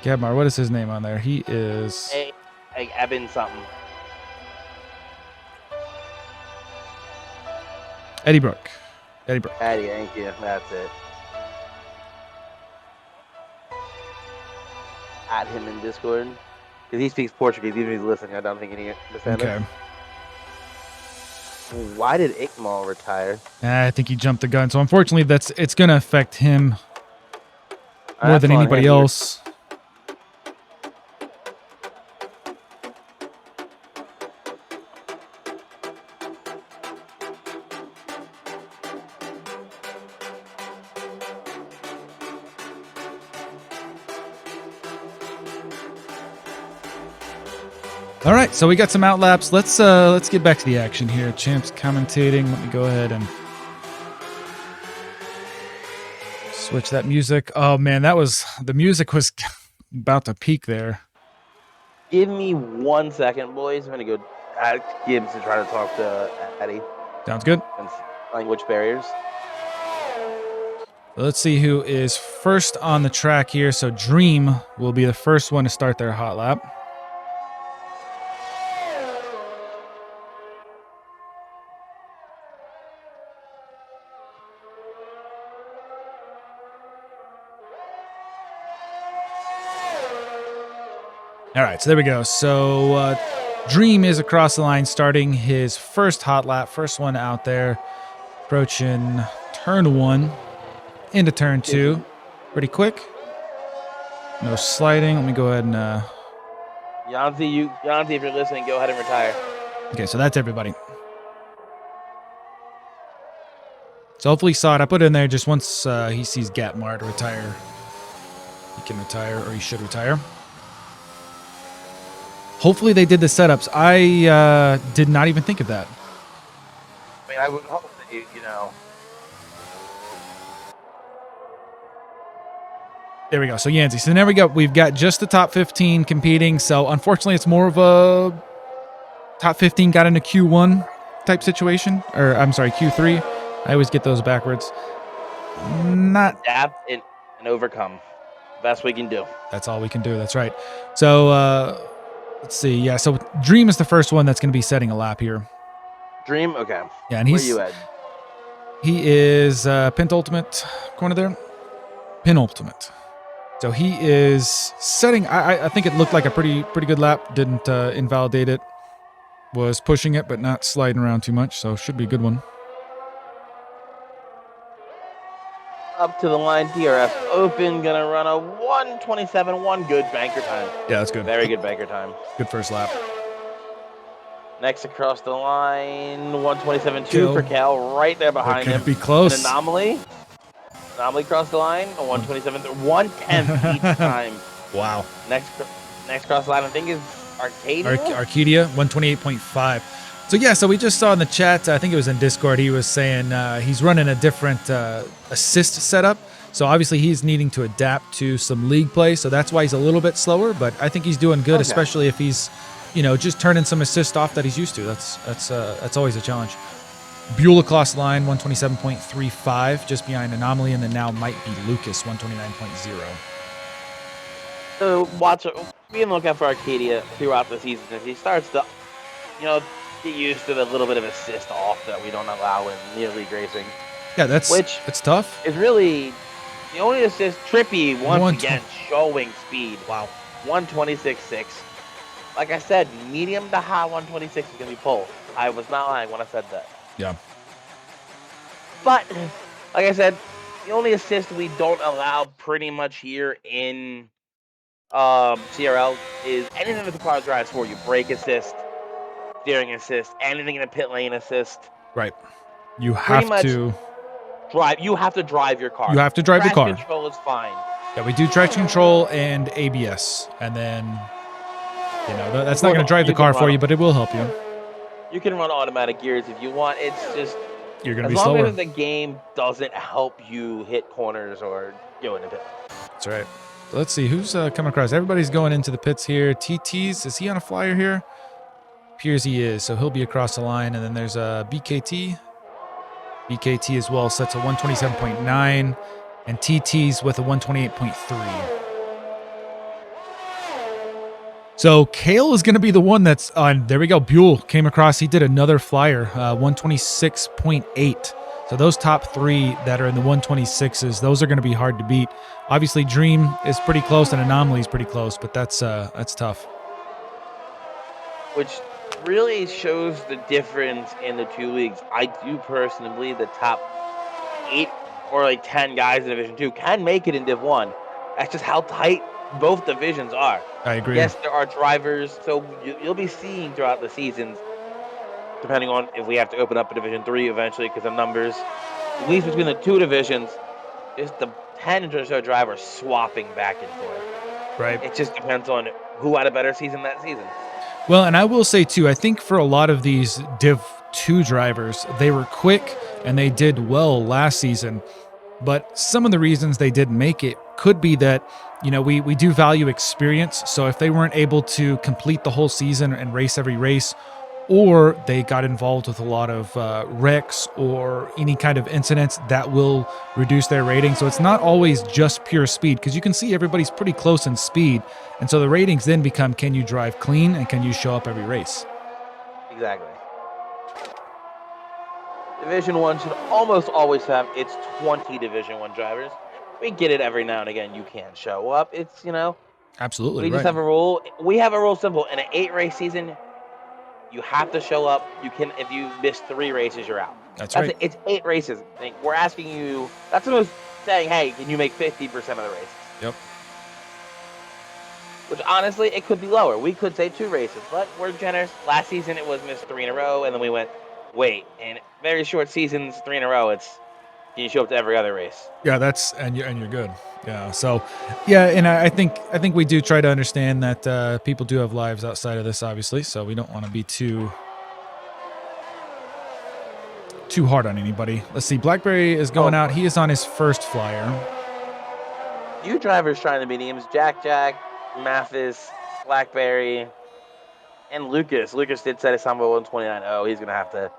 Gabmar, what is his name on there? He is... Hey, Eben something. Eddie Brooke. Eddie Brooke. Patty, thank you. That's it. Add him in Discord. Because he speaks Portuguese. Even if he's listening, I don't think he understands Okay. it. Why did Ikmal retire? I think he jumped the gun. So unfortunately, it's going to affect him more That's than on anybody him. else. All right, so we got some outlaps. Let's get back to the action here. Champs commentating. Let me go ahead and switch that music. Oh man, the music was about to peak there. Give me 1 second, boys. I'm going to go ask Gibbs to try to talk to Eddie. Sounds good. And language barriers. Let's see who is first on the track here. So Dream will be the first one to start their hot lap. All right, so there we go. So Dream is across the line starting his first hot lap, first one out there, approaching turn 1 into turn 2. Pretty quick. No sliding. Let me go ahead and... Yanzi, if you're listening, go ahead and retire. Okay, so that's everybody. So hopefully he saw it. I put it in there just once he sees Gatmar to retire. He can retire, or he should retire. Hopefully they did the setups. I did not even think of that. I mean, I would hope that you know. There we go. So Yanzi. So there we go. We've got just the top 15 competing. So unfortunately, it's more of a top 15 got into Q1 type situation. Or I'm sorry, Q3. I always get those backwards. Not. Adapt and overcome. Best we can do. That's all we can do. That's right. So let's see. Yeah. So Dream is the first one that's going to be setting a lap here. Dream? Okay. Yeah. And Where you at? He is penultimate corner there. Penultimate. So he is setting. I think it looked like a pretty good lap. Didn't invalidate it. Was pushing it, but not sliding around too much. So should be a good one. Up to the line, DRS open. Gonna run a 1:27.1. Good banker time. Yeah, that's good. Very good banker time. Good first lap. Next across the line, 1:27.2 Kel. for Cal. Right there behind Could him. it be close? An anomaly. Anomaly across the line, a 1:27. 1/10 each time. Wow. Next cross the line, I think is Arcadia. Arcadia, 128.5. So yeah, so we just saw in the chat, I think it was in Discord, he was saying he's running a different assist setup. So obviously he's needing to adapt to some league play. So that's why he's a little bit slower, but I think he's doing good, especially if he's, just turning some assist off that he's used to. That's always a challenge. Buell across the line, 127.35, just behind Anomaly, and then now might be Lucas, 129.0. So be on the lookout for Arcadia throughout the season as he starts to, get used to the little bit of assist off that we don't allow in near league racing. Yeah, it's tough. It's really the only assist. Trippy once again showing speed. Wow, 126.6. Like I said, medium to high 126 is gonna be pulled. I was not lying when I said that. Yeah. But like I said, the only assist we don't allow pretty much here in CRL is anything that the car drives for you. Brake assist, steering assist, anything in a pit lane assist. Right. You have to drive. You have to drive your car. You have to drive your car. Traction control is fine. Yeah, we do traction control and ABS, and then You know, that's Of not course, going to drive the you can car for run. you, but it will help you. You can run automatic gears if you want. It's just You're going to as be long slower. as the game doesn't help you hit corners or go into pit lane. That's right. So let's see who's coming across. Everybody's going into the pits here. TT's, is he on a flyer here? Appears he is, so he'll be across the line. And then there's BKT. BKT as well sets a 127.9, and TT's with a 128.3. So Kale is going to be the one that's on. There we go. Buell came across. He did another flyer, 126.8. So those top three that are in the 126s, those are going to be hard to beat. Obviously, Dream is pretty close and Anomaly is pretty close, but that's tough. Which really shows the difference in the two leagues. I do personally believe the top 8 or like 10 guys in Division 2 can make it in Div 1. That's just how tight both divisions are. I agree. Yes, there are drivers, so you'll be seeing throughout the seasons, depending on if we have to open up a Division 3 eventually because of numbers, at least between the two divisions, just the 10 or so drivers swapping back and forth. Right. It just depends on who had a better season that season. Well, and I will say too, I think for a lot of these Div 2 drivers, they were quick and they did well last season. But some of the reasons they didn't make it could be that, you know, we do value experience. So if they weren't able to complete the whole season and race every race, or they got involved with a lot of wrecks or any kind of incidents, that will reduce their rating. So it's not always just pure speed, because you can see everybody's pretty close in speed. And so the ratings then become, can you drive clean and can you show up every race? Exactly. Division 1 should almost always have its 20 Division 1 drivers. We get it every now and again. You can't show up. It's, Absolutely we just right. have a rule. We have a rule simple. In an 8-race season, you have to show up. You can, if you miss 3 races, you're out. That's That's right. it. It's 8 races. Like, we're asking you, that's almost saying, hey, can you make 50% of the races? Yep. Which honestly, it could be lower. We could say 2 races, but we're generous. Last season, it was missed 3 in a row, and then we went, wait, in very short seasons, 3 in a row, it's, can you show up to every other race? Yeah, and you're good. Yeah. So, yeah, and I think we do try to understand that people do have lives outside of this, obviously. So we don't want to be too hard on anybody. Let's see. Blackberry is going out. He is on his first flyer. Few drivers trying the mediums: Jack, Mathis, Blackberry, and Lucas. Lucas did set his time by 129.0. He's gonna have to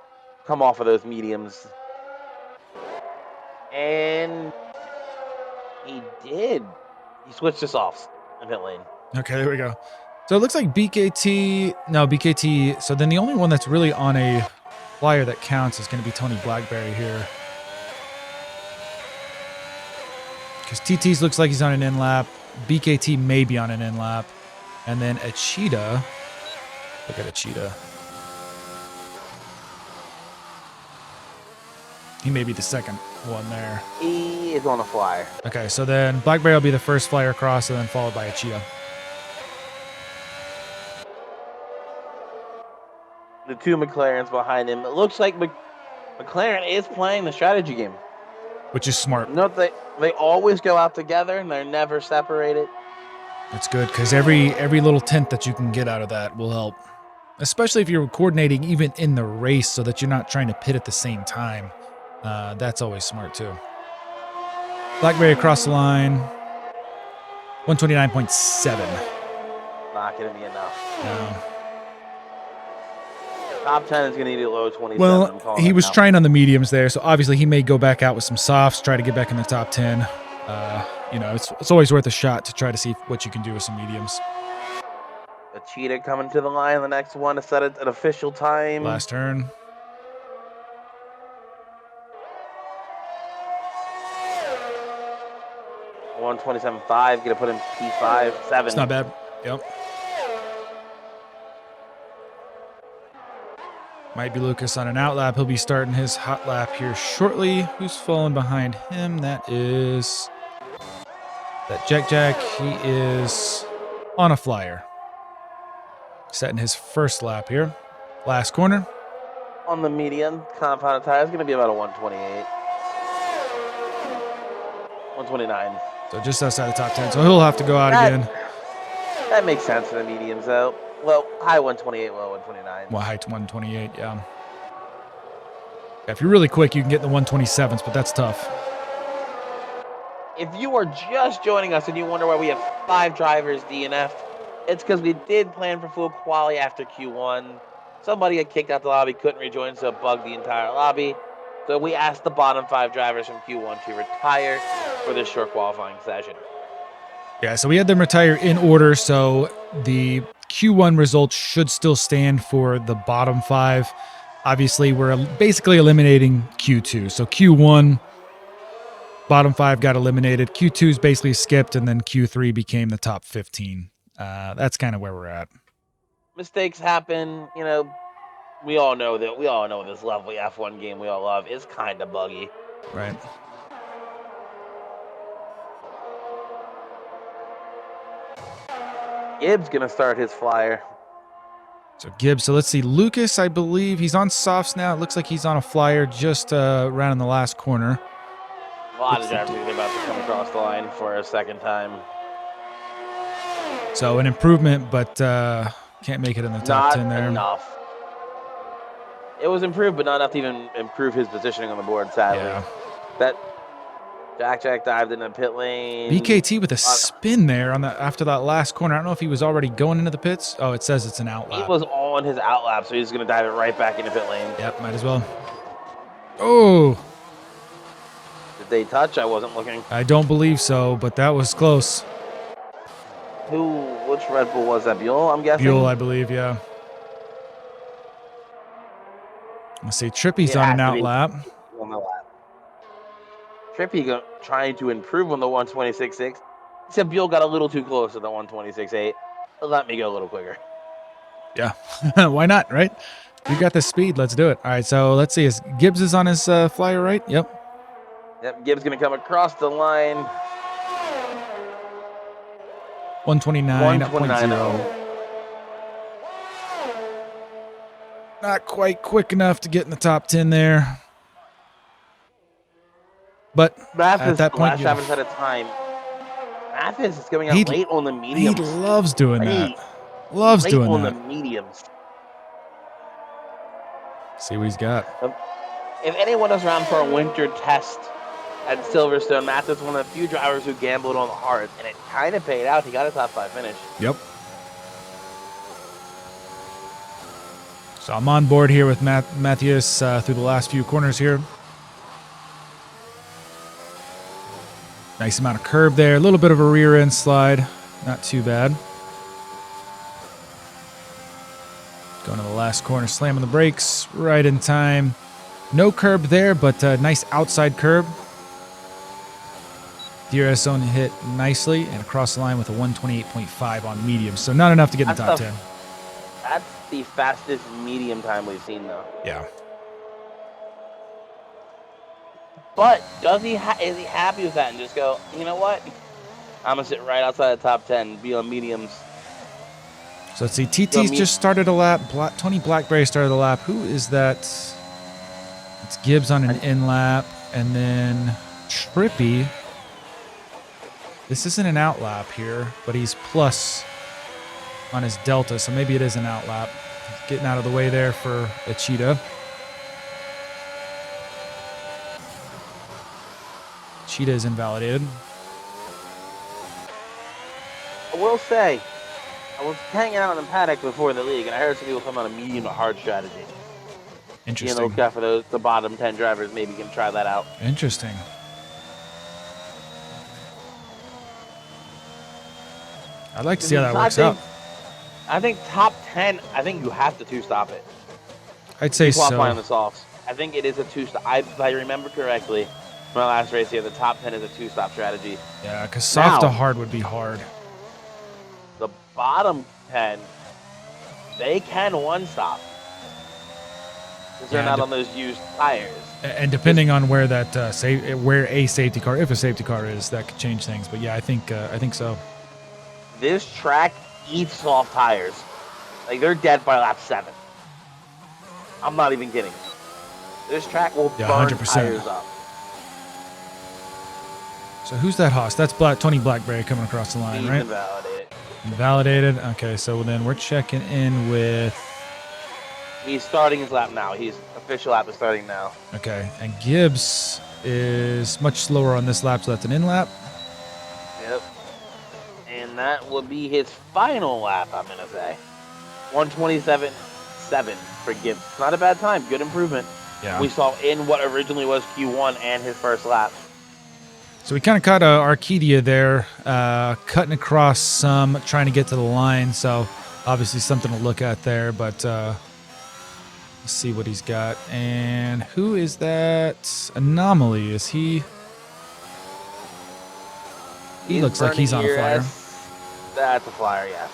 come off of those mediums, and he did. He switched to softs in pit lane. Okay, there we go. So it looks like BKT. So then the only one that's really on a flyer that counts is going to be Tony Blackberry here. Because TT's looks like he's on an in lap. BKT may be on an in lap. And then Achita. Look at Achita. He may be the second one there. He is on a flyer. Okay, so then Blackberry will be the first flyer across, and then followed by Achita. The 2 McLarens behind him. It looks like McLaren is playing the strategy game, Which is smart. Note that they always go out together and they're never separated. That's good, because every little tint that you can get out of that will help. Especially if you're coordinating even in the race so that you're not trying to pit at the same time. That's always smart too. Blackberry across the line. 129.7. Not going to be enough. No. Top 10 is going to need a low 27. Well, he was trying on the mediums there, so obviously he may go back out with some softs, try to get back in the top 10. It's always worth a shot to try to see what you can do with some mediums. A cheetah coming to the line. The next one to set an official time. Last turn. $127.5. Gonna put him P5, 7. It's not bad. Yep. Might be Lucas on an out lap. He'll be starting his hot lap here shortly. Who's falling behind him? That is that Jack. He is on a flyer. Setting his first lap here. Last corner. On the medium, compounded tire is going to be about a 128. 129. So just outside the top 10. So he'll have to go out again. That makes sense for the mediums, though. Well, high 128, low 129. Well, height 128, yeah. If you're really quick, you can get the 127s, but that's tough. If you are just joining us and you wonder why we have 5 drivers DNF, it's because we did plan for full quali after Q1. Somebody got kicked out the lobby, couldn't rejoin, so it bugged the entire lobby. So we asked the bottom 5 drivers from Q1 to retire for this short qualifying session. Yeah, so we had them retire in order, so the Q1 results should still stand for the bottom 5. Obviously, we're basically eliminating Q2. So Q1, bottom 5 got eliminated. Q2 is basically skipped, and then Q3 became the top 15. That's kind of where we're at. Mistakes happen, you know. We all know this lovely F1 game we all love is kind of buggy. Right. Gibbs gonna start his flyer. So Gibbs, so let's see. Lucas, I believe he's on softs now. It looks like he's on a flyer just around in the last corner. A lot of drivers are about to come across the line for a second time. So an improvement, but can't make it in the top 10 there. Not enough. It was improved, but not enough to even improve his positioning on the board, sadly. Yeah. That Jack dived in the pit lane. BKT with a spin there on after that last corner. I don't know if he was already going into the pits. Oh, it says it's an outlap. He was on his outlap, so he's going to dive it right back into pit lane. Yep, might as well. Oh. Did they touch? I wasn't looking. I don't believe so, but that was close. Which Red Bull was that? Buell, I'm guessing? Buell, I believe, yeah. Let's see. Trippy's on an outlap. On the lap. Trippy trying to improve on the 126.6. Except Buell got a little too close to the 126.8. Let me go a little quicker. Yeah. Why not, right? You got the speed. Let's do it. All right, so let's see. Gibbs is on his flyer, right? Yep. Yep, Gibbs going to come across the line. 129.0. Not quite quick enough to get in the top 10 there. But Mathis, at that point, last at a time. Mathis is coming out late on the mediums. He loves doing that. Loves late doing on that. the mediums. See what he's got. If anyone is around for a winter test at Silverstone, Mathis is one of the few drivers who gambled on the hard, and it kind of paid out. He got a top 5 finish. Yep. So I'm on board here with Matthias through the last few corners here. Nice amount of curb there. A little bit of a rear end slide. Not too bad. Going to the last corner, slamming the brakes right in time. No curb there, but nice outside curb. DRS zone hit nicely and across the line with a 128.5 on medium. So not enough to get in the top 10. That's the fastest medium time we've seen, though. Yeah. But is he happy with that and just go, you know what? I'm going to sit right outside the top 10, be on mediums. So let's see. TT's just started a lap. Tony Blackberry started a lap. Who is that? It's Gibbs on an in lap. And then Trippy. This isn't an out lap here, but he's plus on his delta, so maybe it is an out lap. Getting out of the way there for a cheetah. Cheetah is invalidated. I will say, I was hanging out in the paddock before the league, and I heard some people talking about a medium to hard strategy. Interesting. You know, for the bottom 10 drivers, maybe you can try that out. Interesting. I'd like to see how that works out. I think top 10, I think you have to two-stop it. I'd say so. On the softs. I think it is a two-stop. If I remember correctly, from my last race here, the top 10 is a two-stop strategy. Yeah, because soft to hard would be hard. The bottom 10, they can one-stop. Because they're not on those used tires. And depending on where that where a safety car, if a safety car is, that could change things. But yeah, I think so. This track eats soft tires. Like, they're dead by lap 7. I'm not even kidding. This track will burn 100%. Tires up. So who's that Haas? That's Tony Blackberry coming across the line, right? Invalidated. Invalidated. Okay, so then we're checking in with. He's starting his lap now. His official lap is starting now. Okay, and Gibbs is much slower on this lap, so that's an in lap. Yep. And that will be his final lap, I'm going to say. 127.7 for Gibbs. Not a bad time. Good improvement. Yeah. We saw in what originally was Q1 and his first lap. So we kind of caught Arcadia there, cutting across some, trying to get to the line. So obviously something to look at there, but let's see what he's got. And who is that Anomaly? Is he? He looks like he's on a flyer. That's a flyer, yes.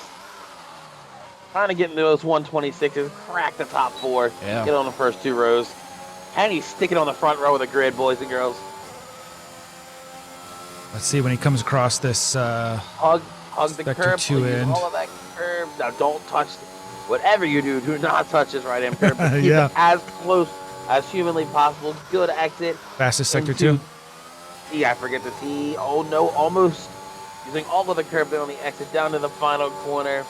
Trying to get into those 126s, crack the top four, get on the first 2 rows. And he's sticking on the front row of the grid, boys and girls. Let's see when he comes across this. Hug the curb, please. All of that curb. Now, don't touch. Whatever you do not touch this right-hand curb. Keep it as close as humanly possible. Good exit. Fastest sector 2. Yeah, I forget the T. Oh, no, almost. Using all of the curb there on the exit down to the final corner.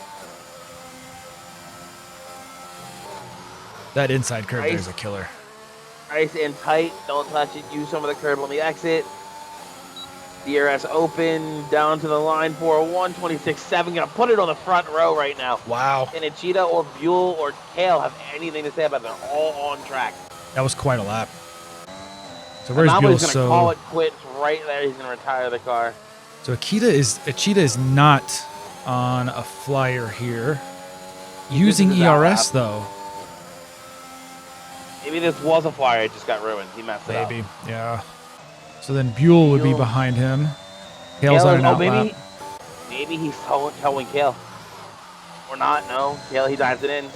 That inside curb there's a killer. Nice and tight. Don't touch it. Use some of the curb on the exit. DRS open. Down to the line for a 126.7. Gonna put it on the front row right now. Wow. And Ichida or Buell or Kale have anything to say about it. They're all on track. That was quite a lap. So where's Buell? He's gonna call it quits right there. He's gonna retire the car. So Ichida is not on a flyer here. Using ERS though. Maybe this was a flyer. It just got ruined. He messed it up. Maybe, yeah. So then Buell would be behind him. Kale's on an outlap. Maybe he's towing Kale. Or not, no. Kale, he dives it in.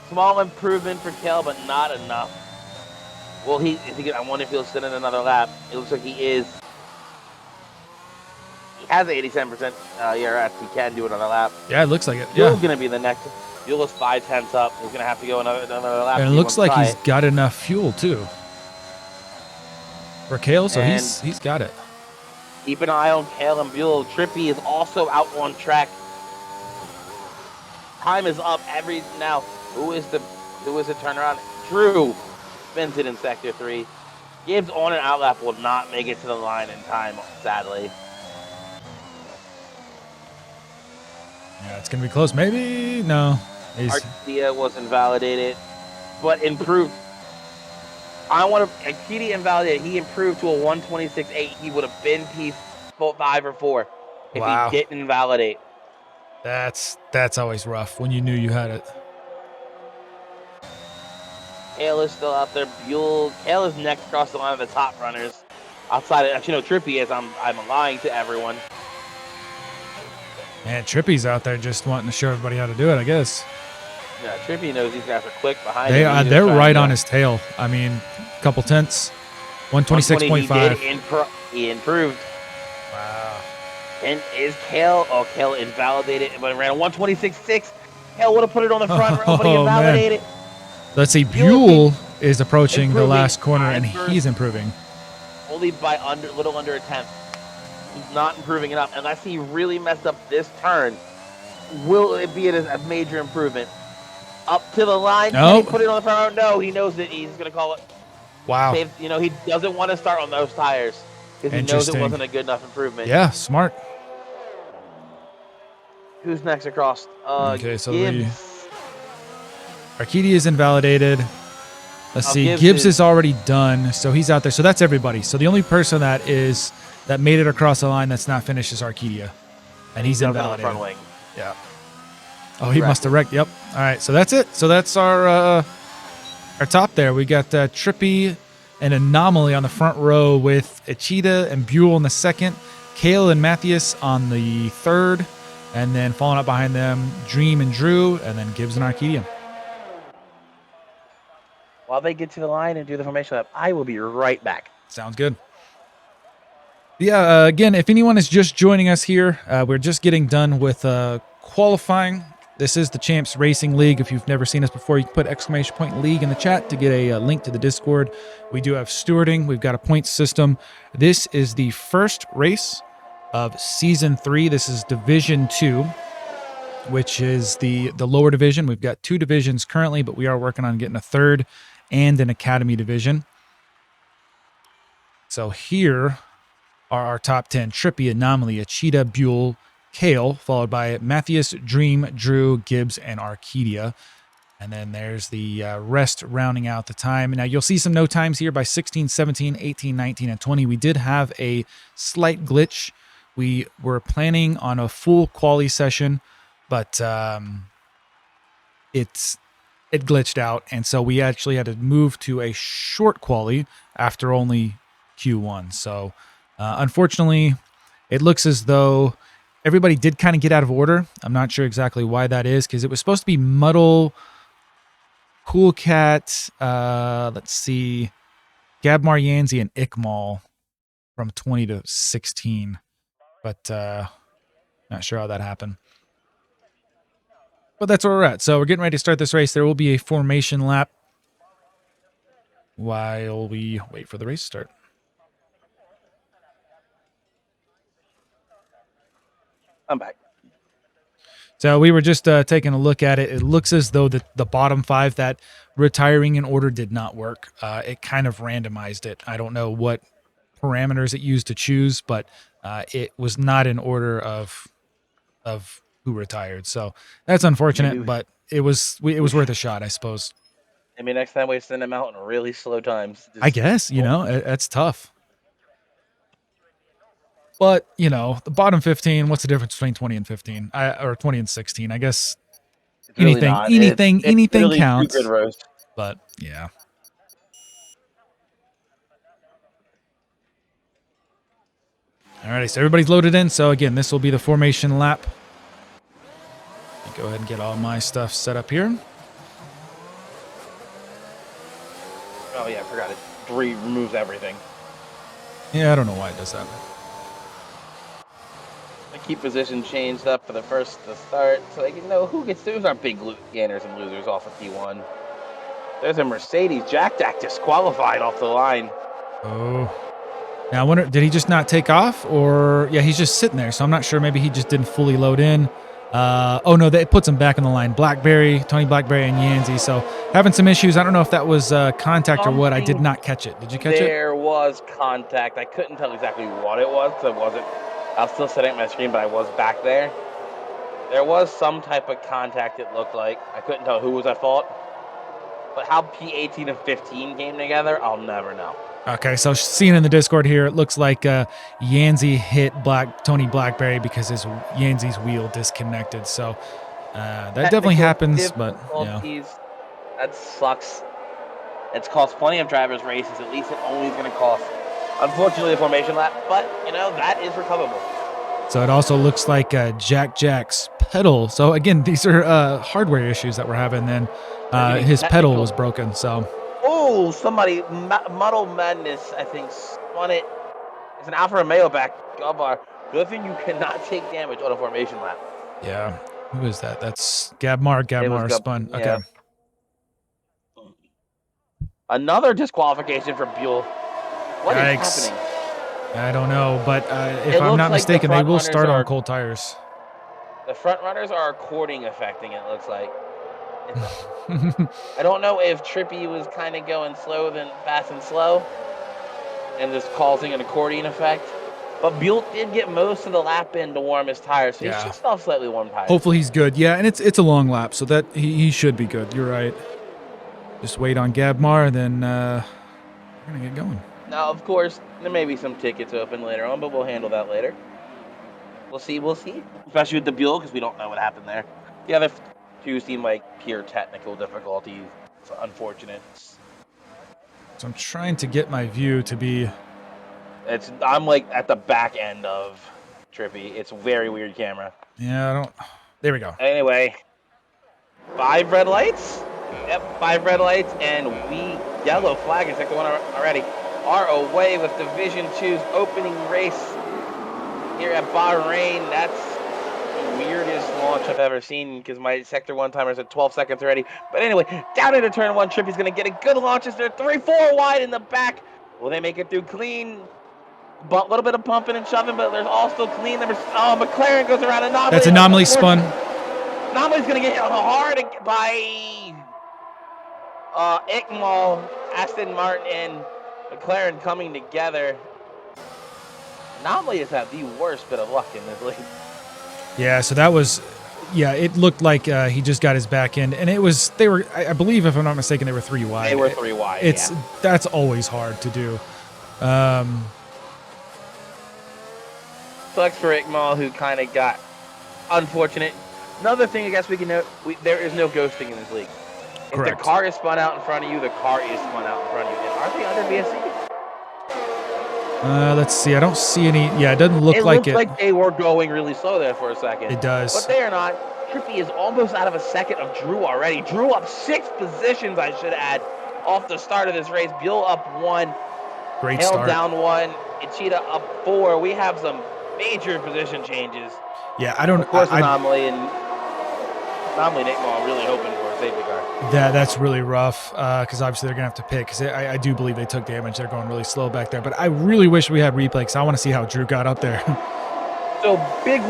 Small improvement for Kale, but not enough. Well, I wonder if he'll sit in another lap. It looks like he is. He has 87% ERS. He can do another lap. Yeah, it looks like it. Buell's going to be the next. Buell is 5/10 up. He's going to have to go another lap. And it looks like he's got enough fuel, too. For Kale, so he's got it. Keep an eye on Kale and Buell. Trippy is also out on track. Time is up now. Who is the turnaround? Drew spins it in sector 3. Gibbs on an outlap will not make it to the line in time, sadly. Yeah, it's gonna be close. Maybe no. Arcadia was invalidated, but improved. Arcadia invalidated. He improved to a 126.8. He would have been P5 or 4 if he didn't invalidate. That's always rough when you knew you had it. Kale is still out there. Kale is next across the line of the top runners. Outside of, actually, no, Trippy is. I'm lying to everyone. Man, Trippy's out there just wanting to show everybody how to do it, I guess. Yeah, Trippy knows these guys are quick behind him. They're right on his tail. I mean, a couple tenths. 126.5. He improved. Wow. And is Kale? Oh, Kale invalidated, but it ran a 126.6. Kale would have put it on the front row, but he invalidated. Man. Let's see, Buell is approaching the last corner, and he's improving. Only by little under a tenth. He's not improving enough. Unless he really messed up this turn, will it be a major improvement? Up to the line, can he put it on the front row? No, he knows that he's going to call it. Wow. He doesn't want to start on those tires because he knows it wasn't a good enough improvement. Yeah, smart. Who's next across? Okay, so Arcadia is invalidated. Let's see. Gibbs is already done, so he's out there. So that's everybody. So the only person that made it across the line that's not finished is Arcadia, and he's invalidated. Front wing. Yeah. Oh, he must have wrecked. Yep. All right. So that's it. So that's our top there. We got Trippy and Anomaly on the front row with Ichida and Buell in the second, Kale and Matthias on the third, and then following up behind them, Dream and Drew, and then Gibbs and Arcadia. While they get to the line and do the formation lap, I will be right back. Sounds good. Yeah, again, if anyone is just joining us here, we're just getting done with qualifying. This is the Champs Racing League. If you've never seen us before, you can put ! League in the chat to get a link to the Discord. We do have stewarding. We've got a points system. This is the first race of Season 3. This is Division 2, which is the lower division. We've got 2 divisions currently, but we are working on getting a third and an academy division. So here are our top 10. Trippy, Anomaly, Achita, Buell, Kale, followed by Matthias, Dream, Drew, Gibbs, and Arcadia. And then there's the rest rounding out the time. Now, you'll see some no times here by 16, 17, 18, 19, and 20. We did have a slight glitch. We were planning on a full quali session, but it glitched out. And so we actually had to move to a short quali after only Q1. So unfortunately, it looks as though everybody did kind of get out of order. I'm not sure exactly why that is, because it was supposed to be Muddle, Cool Cat, let's see, Gabmar, Yanzi, and Ikmal from 20 to 16. But not sure how that happened. But that's where we're at. So we're getting ready to start this race. There will be a formation lap while we wait for the race to start. I'm back. So we were just taking a look at it. It looks as though the bottom 5, that retiring in order did not work. It kind of randomized it. I don't know what parameters it used to choose, but it was not in order of who retired. So that's unfortunate, but it was worth a shot, I suppose. Maybe next time we send them out in really slow times. I guess, that's tough. But, the bottom 15, what's the difference between 20 and 15? Or 20 and 16? I guess really anything really counts. Good roast. But, yeah. Alrighty, so everybody's loaded in. So, again, this will be the formation lap. Go ahead and get all my stuff set up here. Oh, yeah, I forgot it. Removes everything. Yeah, I don't know why it does that. I keep position changed up for the first to start, so they can know who gets through. Those aren't big gainers and losers off of P1. There's a Mercedes. Jack disqualified off the line. Oh. Now, I wonder, did he just not take off? Or, yeah, he's just sitting there, so I'm not sure. Maybe he just didn't fully load in. Oh, no, that puts him back on the line. Blackberry, Tony Blackberry, and Yanzi. So, having some issues. I don't know if that was contact or what. I did not catch it. Did you catch it? There was contact. I couldn't tell exactly what it was, because I was still sitting at my screen, but I was back there. There was some type of contact, it looked like. I couldn't tell who was at fault. But how P18 and 15 came together, I'll never know. Okay, so seeing in the Discord here, it looks like Yanzi hit Tony Blackberry because Yanzi's wheel disconnected. So that definitely happens, but yeah. That sucks. It's cost plenty of drivers races. At least it only is going to cost, unfortunately, a formation lap. But, that is recoverable. So it also looks like Jack's pedal. So again, these are hardware issues that we're having. Then his pedal was broken. So. Oh, somebody, Muddle Madness, I think, spun it. It's an Alfa Romeo back. Good thing you cannot take damage on a formation lap. Yeah. Who is that? That's Gabmar spun. Okay. Yeah. Another disqualification for Buell. What is happening? I don't know, but if I'm not mistaken, they will start on cold tires. The front runners are according affecting, it looks like. I don't know if Trippy was kind of going fast and slow and just causing an accordion effect. But Buell did get most of the lap in to warm his tires, so he's just off slightly warm tires. Hopefully he's good. Yeah, and it's a long lap, so that he should be good. You're right. Just wait on Gabmar, and then we're going to get going. Now, of course, there may be some tickets open later on, but we'll handle that later. We'll see. Especially with the Buell, because we don't know what happened there. The other two seem like pure technical difficulties. It's unfortunate. So I'm trying to get my view to be... I'm like at the back end of Trippy. It's a very weird camera. Yeah, I don't... There we go. Anyway, 5 red lights? Yep, 5 red lights, and yellow flag in sector 1 already. Are away with Division 2's opening race here at Bahrain. That's the weirdest launch I've ever seen because my Sector 1 timer is at 12 seconds already. But anyway, down into Turn 1, Trippy's going to get a good launch as they're 3-4 wide in the back. Will they make it through clean? A little bit of pumping and shoving, but there's all still clean. McLaren goes around Anomaly. That's Anomaly spun. Anomaly's going to get hit hard by Ickmal, Aston Martin, and McLaren coming together. Anomaly has had the worst bit of luck in this league. Yeah, so that was, yeah, it looked like he just got his back end, and they were, I believe, if I'm not mistaken, they were 3 wide. They were 3 wide. That's always hard to do. Sucks for Ickmal, who kind of got unfortunate. Another thing I guess we can note, there is no ghosting in this league. If Correct. the car is spun out in front of you, the car is spun out in front of you. And aren't they under VSC? Let's see. I don't see any. Yeah, it doesn't look like it. It looks like they were going really slow there for a second. It does. But they are not. Trippy is almost out of a second of Drew already. Drew up 6 positions, I should add, off the start of this race. Buell up 1. Great Hale start. down 1. Ichida up 4. We have some major position changes. Yeah, I don't. Of course, Anomaly and Ickmal really hoping for a safety car. That's really rough because obviously they're gonna have to pick. Because I do believe they took damage. They're going really slow back there. But I really wish we had replay because I want to see how Drew got up there. So the big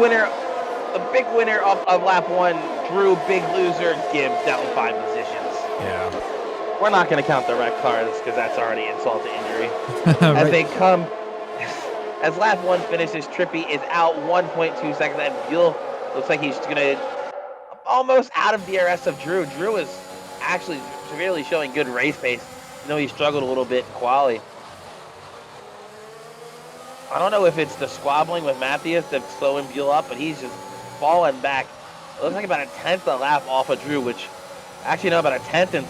winner of lap 1, Drew. Big loser, Gibbs down 5 positions. Yeah. We're not going to count the wreck cars because that's already insult to injury. Right. As lap 1 finishes, Trippy is out 1.2 seconds. And Buell looks like he's going to almost out of DRS of Drew. Drew is actually severely showing good race pace. You know, he struggled a little bit in quali. I don't know if it's the squabbling with Matthias that's slowing Buell up, but he's just falling back. It looks like about a 10th a lap off of Drew, which actually no, about a 10th in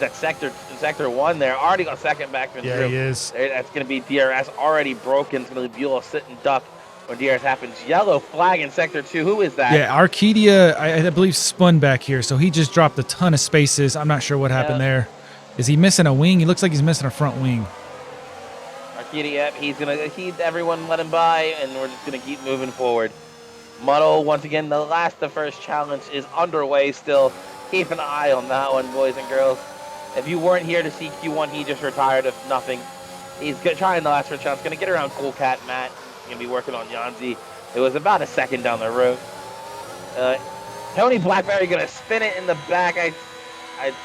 sector 1 there. Already got second back from Drew. Yeah, he is. That's going to be DRS already broken. It's going to be Buell sit and duck when DRS happens. Yellow flag in sector 2. Who is that? Yeah, Arcadia, I believe, spun back here, so he just dropped a ton of spaces. I'm not sure what happened there. Is he missing a wing? He looks like he's missing a front wing. Arcadia, everyone let him by, and we're just going to keep moving forward. Muddle, once again, the first challenge is underway still. Keep an eye on that one, boys and girls. If you weren't here to see Q1, he just retired of nothing. He's trying the last first challenge. Going to get around Cool Cat Matt. He's going to be working on Yanzi. It was about a second down the road. Tony Blackberry going to spin it in the back. I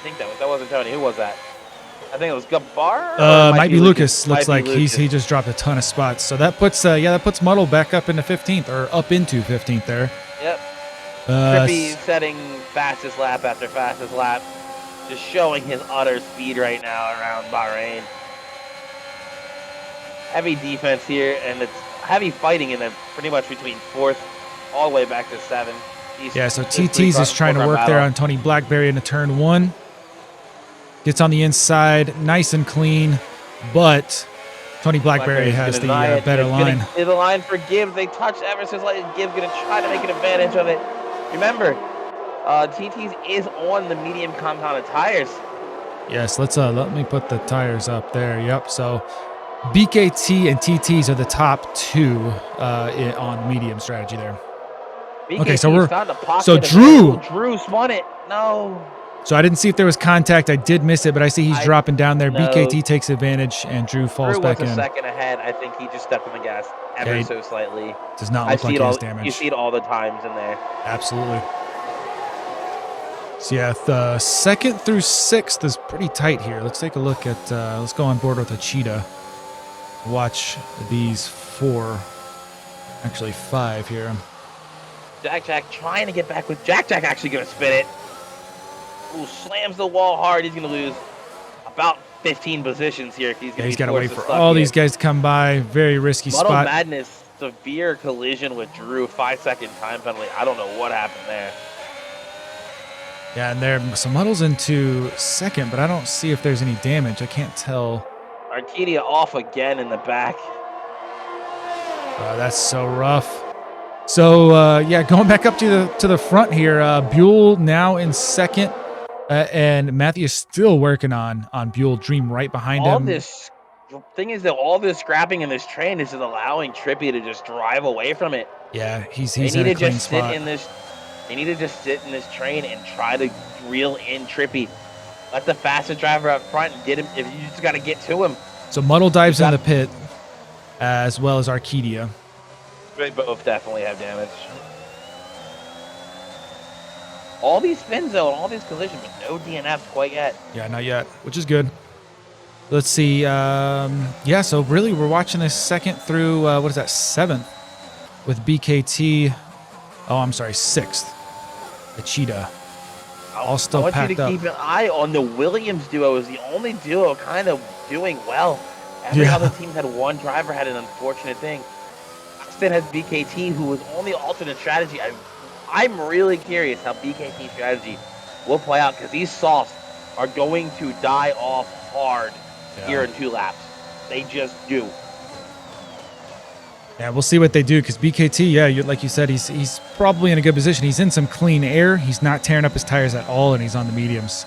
think that wasn't Tony. Who was that? I think it was Gabar. Might be Lucas. Looks like he just dropped a ton of spots. So that puts Muddle back up into 15th or up into 15th there. Yep. Trippy setting fastest lap after fastest lap, just showing his utter speed right now around Bahrain. Heavy defense here, and it's heavy fighting in pretty much between 4th all the way back to 7. So TT's is trying to work there on Tony Blackberry into turn 1. Gets on the inside, nice and clean, but Tony Blackberry has the better line. The line for Gibbs. They touched ever so slightly. Gibbs going to try to make an advantage of it. Remember, TT's is on the medium compounded tires. Yes, let me put the tires up there. Yep. So BKT and TT's are the top 2 on medium strategy there. BKT okay, so Drew spun it. No. So I didn't see if there was contact. I did miss it, but I see he's dropping down there. No. BKT takes advantage, and Drew falls back in. Drew was a second ahead. I think he just stepped on the gas ever so slightly. Does not look like he has damage. You see it all the times in there. Absolutely. So yeah, the 2nd through 6th is pretty tight here. Let's take a look at, let's go on board with Ichida. Watch these 4, actually 5 here. Jack trying to get back with Jack actually going to spin it. Ooh, slams the wall hard. He's going to lose about 15 positions here. He's got to wait for all these guys to come by. Very risky Muddle spot. Madness, severe collision with Drew. 5-second time penalty. I don't know what happened there. Yeah, and so Muddle's into 2nd, but I don't see if there's any damage. I can't tell. Arcadia off again in the back. That's so rough. So going back up to the front here. Buell now in 2nd. And Matthew is still working on Buell. Dream right behind him. The thing is that all this scrapping in this train is just allowing Trippy to just drive away from it. Yeah, he's in a clean spot. They need to just sit in this train and try to reel in Trippy. Let the fastest driver up front and get him. If you just got to get to him. So Muddle dives in the pit. as well as Arcadia. They both definitely have damage. All these spins, though, and all these collisions, but no DNFs quite yet. Yeah, not yet, which is good. Let's see. Yeah, so really we're watching this second through, what is that, 7th with BKT. Oh, I'm sorry, 6th. The Cheetah. All still I want you packed to up. keep an eye on the Williams duo. Is the only duo kind of doing well. Every Yeah. other team had one driver had an unfortunate thing. Austin has BKT, who was only alternate strategy. I'm really curious how BKT strategy will play out because these softs are going to die off hard here in 2 laps. They just do. Yeah, we'll see what they do because BKT, yeah, like you said, he's probably in a good position. He's in some clean air. He's not tearing up his tires at all, and he's on the mediums.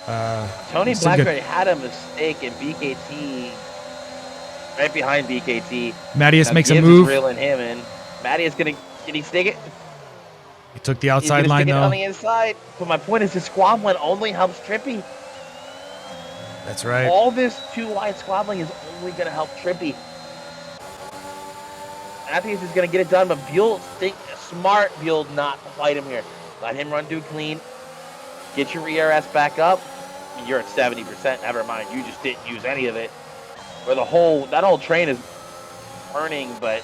Tony Blackberry had a mistake in BKT, right behind BKT. Mattias Now makes Gibbs a move. is reeling him in. Matty is going to, did he stick it? He took the He's outside gonna line, stick it though. on the inside. But my point is, the squabbling only helps Trippy. That's right. All this too wide squabbling is only going to help Trippy. Matthews is going to get it done, but Buell, smart Buell not to fight him here. Let him run through clean. Get your ERS back up. You're at 70%. Never mind. You just didn't use any of it. Or that whole train is burning, but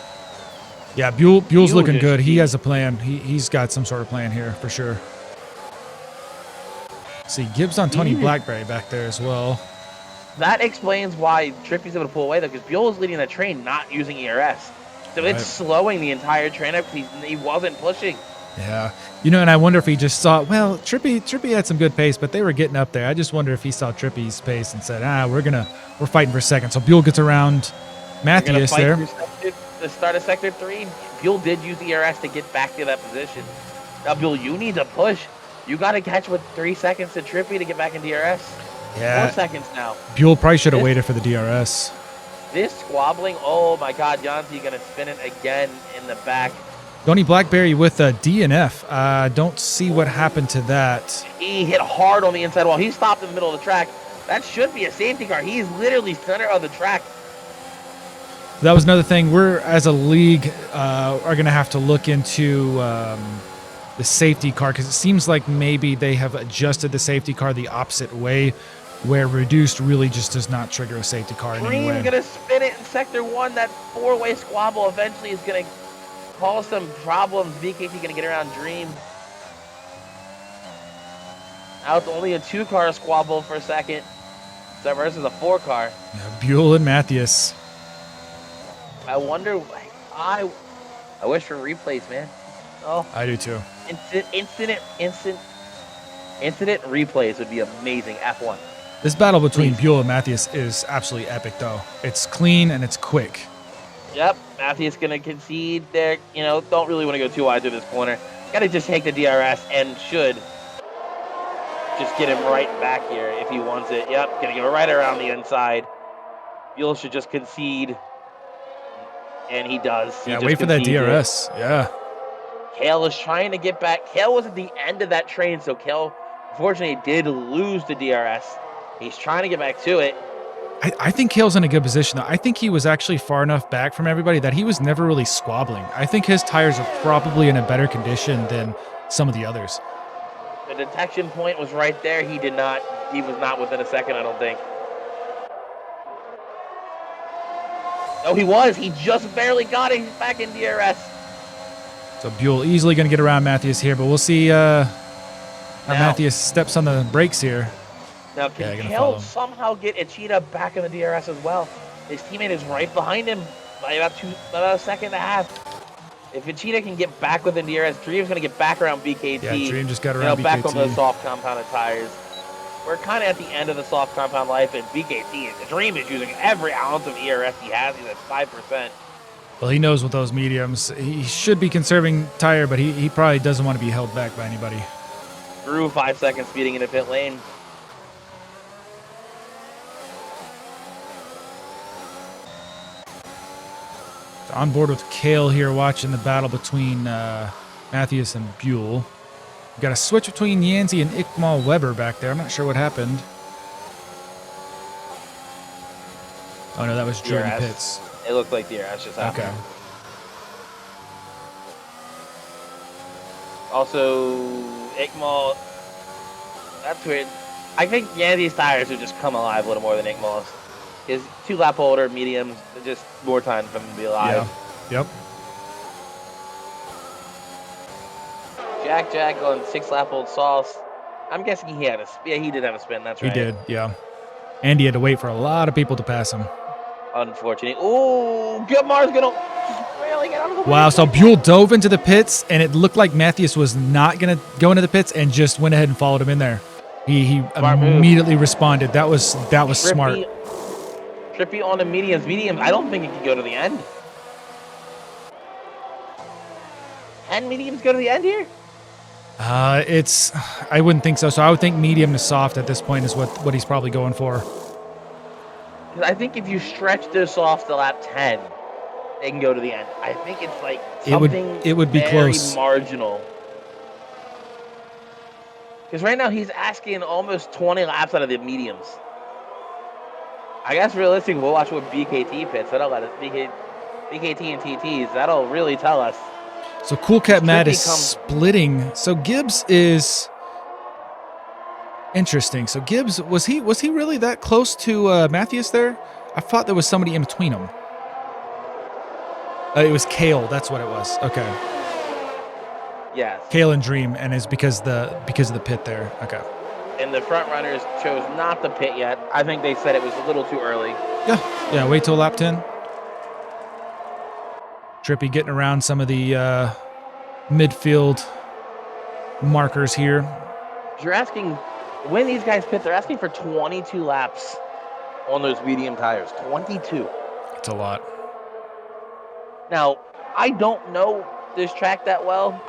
Yeah, Buell's looking just good. He beat- has a plan. He's got some sort of plan here for sure. See, Gibbs on Tony Blackberry back there as well. that explains why Trippy's able to pull away, though, because Buell is leading the train not using ERS. So it's slowing the entire train up because he wasn't pushing. Yeah. You know, and I wonder if he just saw, well, Trippy had some good pace, but they were getting up there. I just wonder if he saw Trippy's pace and said, we're fighting for second. So Buell gets around Mattias there. The start of Sector 3, Buell did use ERS to get back to that position. Now, Buell, you need to push. You got to catch with 3 seconds to Trippy to get back in DRS. Yeah. 4 seconds now. Buell probably should have waited for the DRS. This squabbling, oh my God, Yanti going to spin it again in the back. Tony Blackberry with a DNF. Don't see what happened to that. He hit hard on the inside wall. He stopped in the middle of the track. That should be a safety car. He's literally center of the track. That was another thing. We're, as a league, are going to have to look into the safety car because it seems like maybe they have adjusted the safety car the opposite way, where reduced really just does not trigger a safety car in any way. Green's going to spin it in Sector 1. That 4-way squabble eventually is going to cause some problems. BKT going to get around Dream. Now it's only a 2-car squabble for a second. So versus a 4-car. Yeah, Buell and Mattias. I wonder. I wish for replays, man. Oh, I do too. Incident replays would be amazing. F1. This battle between Buell and Mattias is absolutely epic, though. It's clean and it's quick. Yep, Matthews going to concede there. You know, don't really want to go too wide through this corner. Got to just take the DRS and should just get him right back here if he wants it. Yep, going to go right around the inside. Buell should just concede. And he does. Yeah, wait for that DRS. Yeah. Kale is trying to get back. Kale was at the end of that train, so Kale, unfortunately, did lose the DRS. He's trying to get back to it. I think Kale's in a good position, though. I think he was actually far enough back from everybody that he was never really squabbling. I think his tires are probably in a better condition than some of the others. The detection point was right there. He was not within a second, I don't think. No, he was. He just barely got it. He's back in DRS. So Buell easily going to get around Mattias here, but we'll see how Mattias steps on the brakes here. Now, can Kale somehow get Ichida back in the DRS as well? His teammate is right behind him by about a second and a half. If Ichida can get back within DRS, Dream's going to get back around BKT. Yeah, Dream just got around BKT. Back on those soft compounded tires. We're kind of at the end of the soft compound life, and BKT, Dream is using every ounce of ERS he has. He's at 5%. Well, he knows with those mediums. He should be conserving tire, but he probably doesn't want to be held back by anybody. Drew 5 seconds speeding into pit lane. On board with Kale here, watching the battle between Mattias and Buell. We got a switch between Yanzi and Ikmal Weber back there. I'm not sure what happened. Oh no, that was Jordan Pitts. It looked like DRS just happened. Okay. Also, Ickmal, that's weird. I think Yandy's tires have just come alive a little more than Ickmal's. His 2-lap older mediums, just more time for him to be alive. Yeah. Yep. Jack on 6-lap old Sauce. I'm guessing he had he did have a spin. That's right. He did. Yeah. And he had to wait for a lot of people to pass him. Unfortunate. Ooh, Gilmar's gonna just barely get out of the way. Wow. So Buell dove into the pits, and it looked like Matthias was not gonna go into the pits, and just went ahead and followed him in there. He immediately responded. That was smart. Trippy on the mediums. I don't think it can go to the end. Can mediums go to the end here? I wouldn't think so. So I would think medium to soft at this point is what he's probably going for. I think if you stretch this off to lap 10, they can go to the end. I think it's like something it would be very close. Marginal. Because right now he's asking almost 20 laps out of the mediums. I guess realistically, we'll watch what BKT pits. That'll let us BKT and TTs. That'll really tell us. So Cool Cat Matt is splitting. So Gibbs is interesting. So Gibbs, was he really that close to Matthias there? I thought there was somebody in between them. It was Kale. That's what it was. Okay. Yes. Kale and Dream, and it's because of the pit there. Okay. And the front runners chose not to pit yet. I think they said it was a little too early. Yeah. Wait till lap 10. Trippy getting around some of the midfield markers here. You're asking, when these guys pit, they're asking for 22 laps on those medium tires. 22. It's a lot. Now, I don't know this track that well,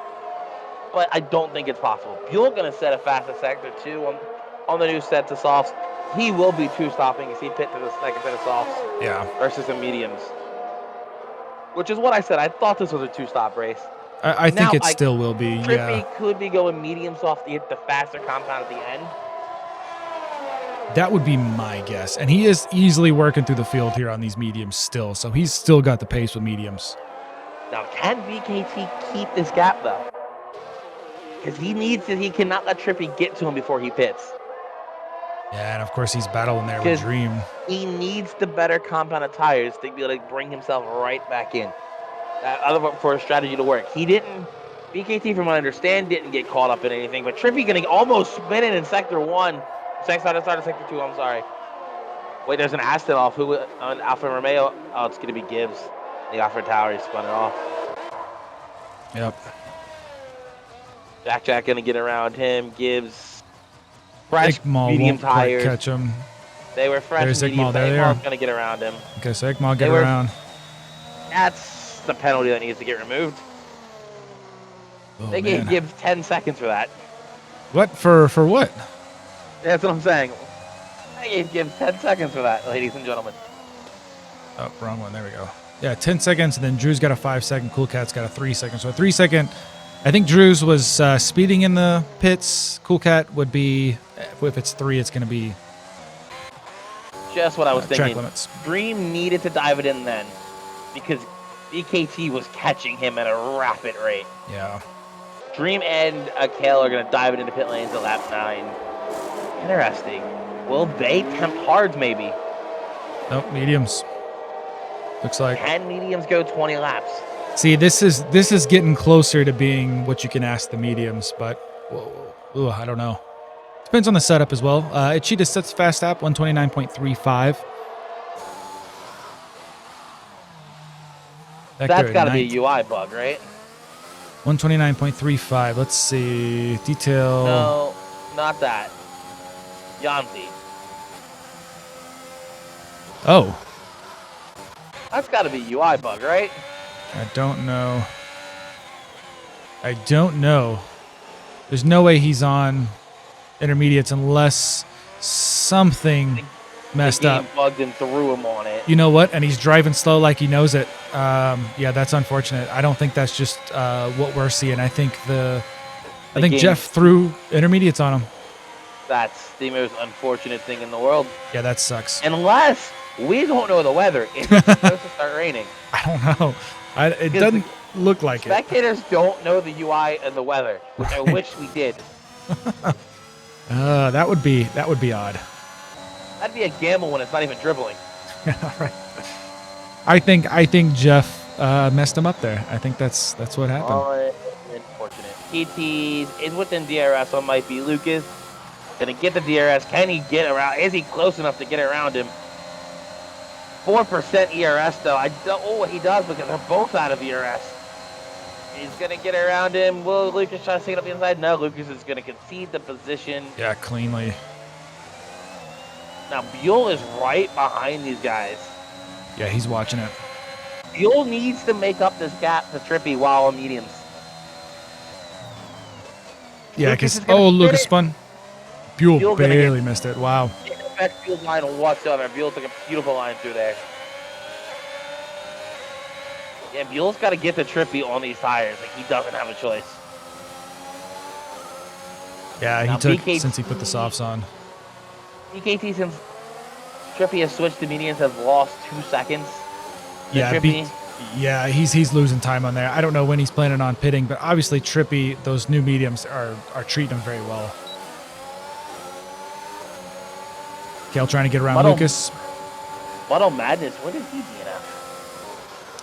but I don't think it's possible. Buell going to set a fastest sector 2 on the new set to softs. He will be 2-stopping as he pit to the second set of softs. Yeah. Versus the mediums. Which is what I said. I thought this was a 2-stop race. I think it still will be. Trippy could be going medium soft to hit the faster compound at the end. That would be my guess. And he is easily working through the field here on these mediums still. So he's still got the pace with mediums. Now, can VKT keep this gap, though? Because he cannot let Trippy get to him before he pits. Yeah, and of course he's battling there with Dream. He needs the better compounded tires to be able to bring himself right back in. For a strategy to work. VKT, from what I understand, didn't get caught up in anything, but Trippy gonna almost spin it in sector 1. Sector 2, I'm sorry. Wait, there's an Aston off. Who on Alfa Romeo? Oh, it's gonna be Gibbs. The Alfa Tower, he spun it off. Yep. Jack gonna get around him. Gibbs. Fresh Ickmal medium won't tires. Quite catch him. They were fresh. There's medium Ickmal. There they are. Gonna get around him. Okay, so Ickmal get around. That's the penalty that needs to get removed. They gave Gibbs 10 seconds for that. What? For what? That's what I'm saying. They gave Gibbs 10 seconds for that, ladies and gentlemen. Oh, wrong one. There we go. Yeah, 10 seconds, and then Drew's got a 5-second. Cool Cat's got a 3-second. So a 3-second. I think Drew's was speeding in the pits. Cool Cat would be, if it's 3, it's going to be just what I was thinking. Track limits. Dream needed to dive it in then because BKT was catching him at a rapid rate. Yeah. Dream and Kale are going to dive it into pit lanes at lap 9. Interesting. Will they tempt hards maybe? Nope, mediums. Looks like. Can mediums go 20 laps? See, this is getting closer to being what you can ask the mediums, but I don't know. Depends on the setup as well. Ichida sets fast app 129.35. That's got to be a UI bug, right? 129.35. Let's see. Detail. No, not that. Yanzi. Oh. That's got to be a UI bug, right? I don't know. There's no way he's on intermediates unless something messed up. Bugged and threw him on it. You know what? And he's driving slow like he knows it. Yeah, that's unfortunate. I don't think that's just what we're seeing. I think Jeff threw intermediates on him. That's the most unfortunate thing in the world. Yeah, that sucks. Unless We don't know the weather. It's supposed to start raining. I don't know. It Because doesn't look like it. spectators don't know the UI and the weather, which I Right. wish we did. That would be odd. That'd be a gamble when it's not even dribbling. Right. I think Jeff messed him up there. I think that's what happened. Oh, unfortunate. TT's is within DRS on might be Lucas. Gonna get the DRS. Can he get around? Is he close enough to get around him? 4% ERS though. I don't know what he does because they're both out of ERS. He's gonna get around him. Will Lucas try to take it up the inside? No, Lucas is gonna concede the position. Yeah, cleanly. Now Buell is right behind these guys. Yeah, he's watching it. Buell needs to make up this gap to Trippy while on mediums. Yeah, Lucas because is gonna Lucas spin it. spun. Buell Buell gonna barely missed it. Wow. Didn't affect Buell's line whatsoever. Buell took a beautiful line through there. Yeah, Buell's got to get to Trippy on these tires. Like, he doesn't have a choice. Yeah, Now, he took BKT since he put the softs on. BKT, since Trippy has switched to mediums, has lost 2 seconds. Yeah, Trippy. yeah, he's losing time on there. I don't know when he's planning on pitting, but obviously Trippy, those new mediums are treating him very well. Kale trying to get around Lucas. Muddle Madness, what is he doing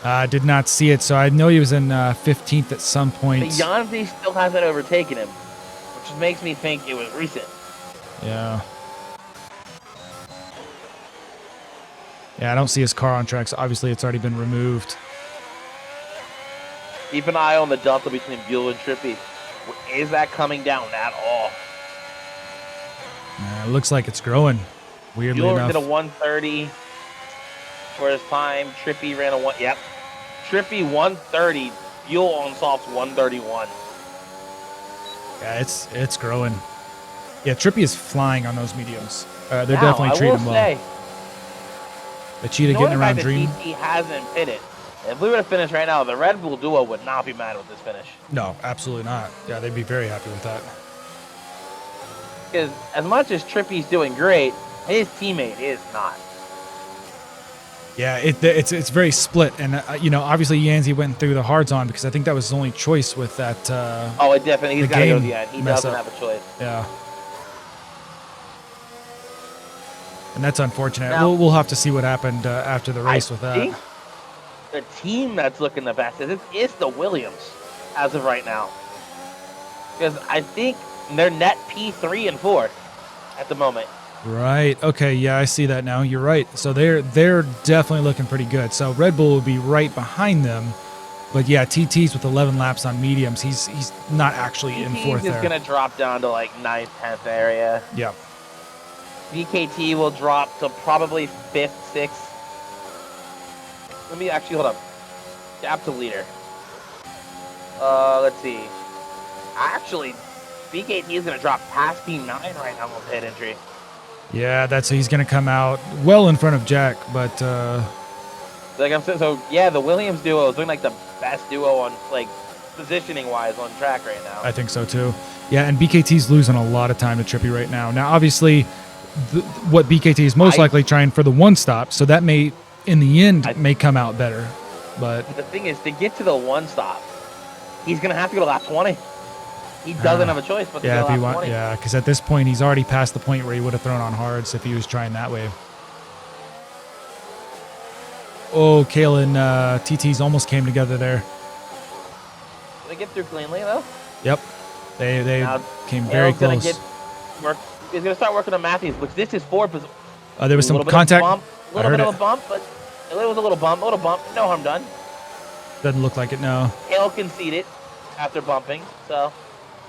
at? Did not see it, so I know he was in 15th at some point. But Yanzi still hasn't overtaken him, which makes me think it was recent. Yeah. Yeah, I don't see his car on tracks. Obviously, it's already been removed. Keep an eye on the delta between Buell and Trippy. Is that coming down at all? It looks like it's growing. Weirdly Buell enough. did a 130 for his time. Trippy ran a one. Yep. Trippy 130. Buell on softs 131. Yeah, it's growing. Yeah, Trippy is flying on those mediums. They're definitely treating him well. The cheetah getting around Dream. TT hasn't pitted. If we were to finish right now, the Red Bull duo would not be mad with this finish. No, absolutely not. Yeah, they'd be very happy with that. Because as much as Trippy's doing great, his teammate is not. Yeah, it's very split, and obviously Yanzi went through the hards on because I think that was his only choice with that. Oh, it definitely. He's got to go to the end. He doesn't up. have a choice. Yeah. And that's unfortunate. Now, We'll have to see what happened after the race with that. I think the team that's looking the best is the Williams as of right now. Because I think they're net P3 and 4 at the moment. Right. Okay. Yeah, I see that now. You're right. So they're definitely looking pretty good. So Red Bull will be right behind them. But yeah, TT's with 11 laps on mediums. He's not actually in fourth TT's there. is going to drop down to like 9th, 10th area. Yeah. BKT will drop to probably 5th, 6th. Let me actually, hold up. Gap to leader. Let's see. Actually, BKT is going to drop past P9 right now with pit entry. Yeah, he's going to come out well in front of Jack, but like I'm saying, so yeah, the Williams duo is looking like the best duo on like positioning wise on track right now. I think so too. Yeah, and BKT's losing a lot of time to Trippy right now. Now, obviously, what BKT is most likely trying for the one stop, so that may, in the end, may come out better. But the thing is, to get to the one stop, he's going to have to go to lap 20. He doesn't have a choice but to go to lap 20. Yeah, because at this point, he's already past the point where he would have thrown on hards if he was trying that way. Oh, Kale and TT's almost came together there. Did they get through cleanly, though? Yep. They came very close. He's going to start working on Matthews, which this is forward position. There was some contact. A little bit of a bump, but it was a little bump. No harm done. Doesn't look like it, no. Kale conceded after bumping, so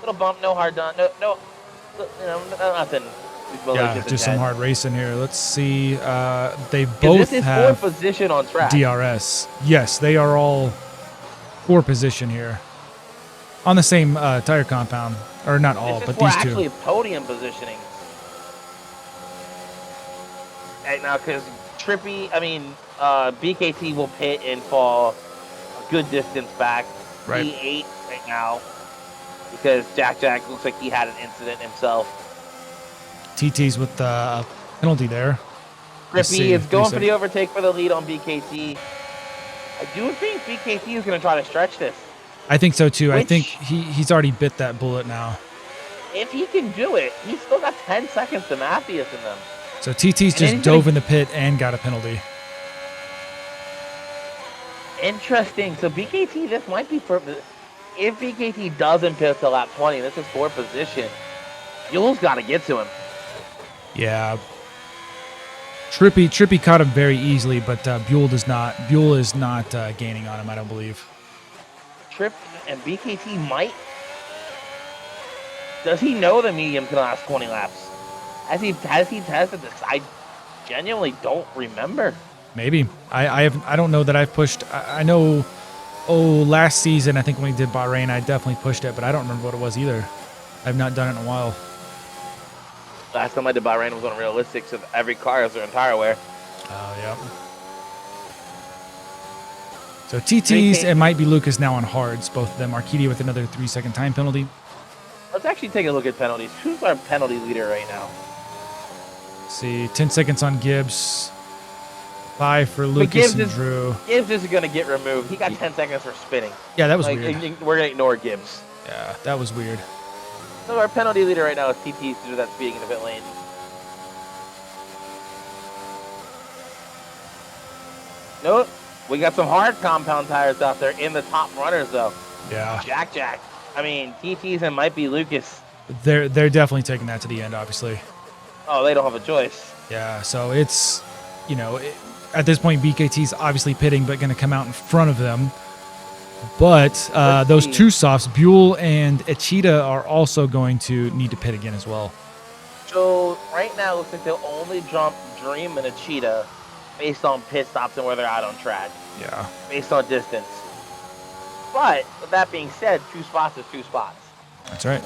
little bump, no hard done. No, nothing. Yeah, just some hard racing here. Let's see. They both have fourth position on track. DRS. Yes, they are all four position here on the same tire compound, or not all, but these two. Actually, podium positioning. Right now, because BKT will pit and fall a good distance back. Right. P8 right now, because Jack looks like he had an incident himself. TT's with the penalty there. Grippy is going for the overtake for the lead on BKT. I do think BKT is going to try to stretch this. I think so too. I think he's already bit that bullet now. If he can do it, he's still got 10 seconds to Mathias in them. So TT's just dove in the pit and got a penalty. Interesting. So BKT, this might be for... If BKT doesn't pit till lap 20, this is for position. Buell's got to get to him. Yeah. Trippy caught him very easily, but Buell does not. Buell is not gaining on him, I don't believe. Tripp and BKT might... Does he know the medium can last 20 laps? Has he tested this? I genuinely don't remember. Maybe. I don't know that I've pushed. I know, last season, I think when we did Bahrain, I definitely pushed it, but I don't remember what it was either. I've not done it in a while. Last time I did Bahrain was unrealistic, so every car has their entire wear. Oh, yeah. So TT's and might be Lucas now on hards, both of them. Arcadia with another 3-second time penalty. Let's actually take a look at penalties. Who's our penalty leader right now? Let's see, 10 seconds on Gibbs. 5 for Lucas and Drew. Gibbs is going to get removed. He got 10 seconds for spinning. Yeah, that was weird. We're going to ignore Gibbs. Yeah, that was weird. So our penalty leader right now is TT to do that speeding in the pit lane. Nope. We got some hard compound tires out there in the top runners, though. Yeah. Jack. I mean, TT's and might be Lucas. They're definitely taking that to the end, obviously. Oh, they don't have a choice. Yeah, so it's, at this point, BKT's obviously pitting, but going to come out in front of them. But those two softs, Buell and Echida, are also going to need to pit again as well. So right now, it looks like they'll only jump Dream and Echida based on pit stops and where they're out on track. Yeah. Based on distance. But with that being said, 2 spots is 2 spots. That's right.